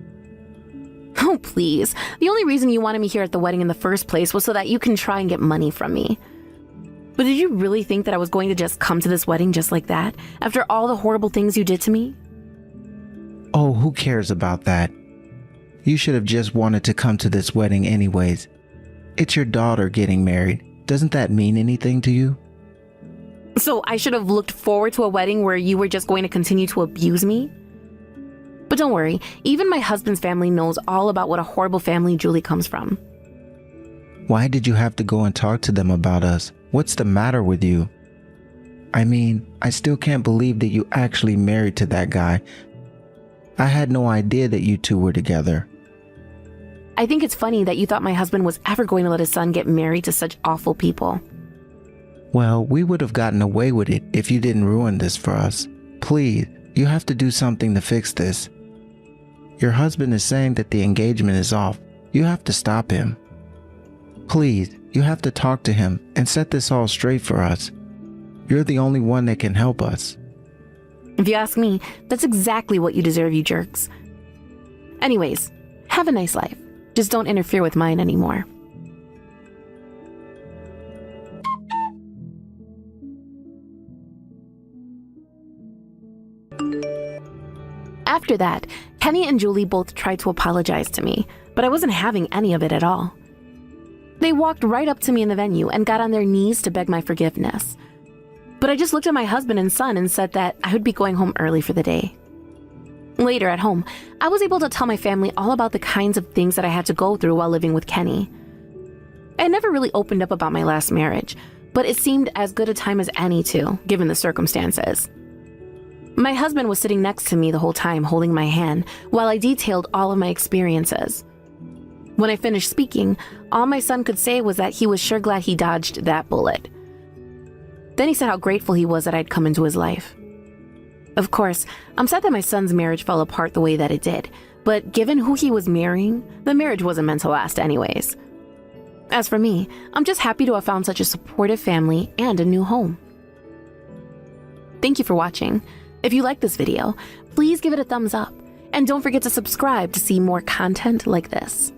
Oh, please. The only reason you wanted me here at the wedding in the first place was so that you can try and get money from me. But did you really think that I was going to just come to this wedding just like that, after all the horrible things you did to me? Oh, who cares about that? You should have just wanted to come to this wedding anyways. It's your daughter getting married. Doesn't that mean anything to you? So I should have looked forward to a wedding where you were just going to continue to abuse me? But don't worry, even my husband's family knows all about what a horrible family Julie comes from. Why did you have to go and talk to them about us? What's the matter with you? I mean, I still can't believe that you actually married to that guy. I had no idea that you two were together. I think it's funny that you thought my husband was ever going to let his son get married to such awful people. Well, we would have gotten away with it if you didn't ruin this for us. Please, you have to do something to fix this. Your husband is saying that the engagement is off. You have to stop him. Please, you have to talk to him and set this all straight for us. You're the only one that can help us. If you ask me, that's exactly what you deserve, you jerks. Anyways, have a nice life. Just don't interfere with mine anymore. After that, Kenny and Julie both tried to apologize to me, but I wasn't having any of it at all. They walked right up to me in the venue and got on their knees to beg my forgiveness. But I just looked at my husband and son and said that I would be going home early for the day. Later at home, I was able to tell my family all about the kinds of things that I had to go through while living with Kenny. I never really opened up about my last marriage, but it seemed as good a time as any to, given the circumstances. My husband was sitting next to me the whole time, holding my hand, while I detailed all of my experiences. When I finished speaking, all my son could say was that he was sure glad he dodged that bullet. Then he said how grateful he was that I'd come into his life. Of course, I'm sad that my son's marriage fell apart the way that it did, but given who he was marrying, the marriage wasn't meant to last anyways. As for me, I'm just happy to have found such a supportive family and a new home. Thank you for watching. If you like this video, please give it a thumbs up, and don't forget to subscribe to see more content like this.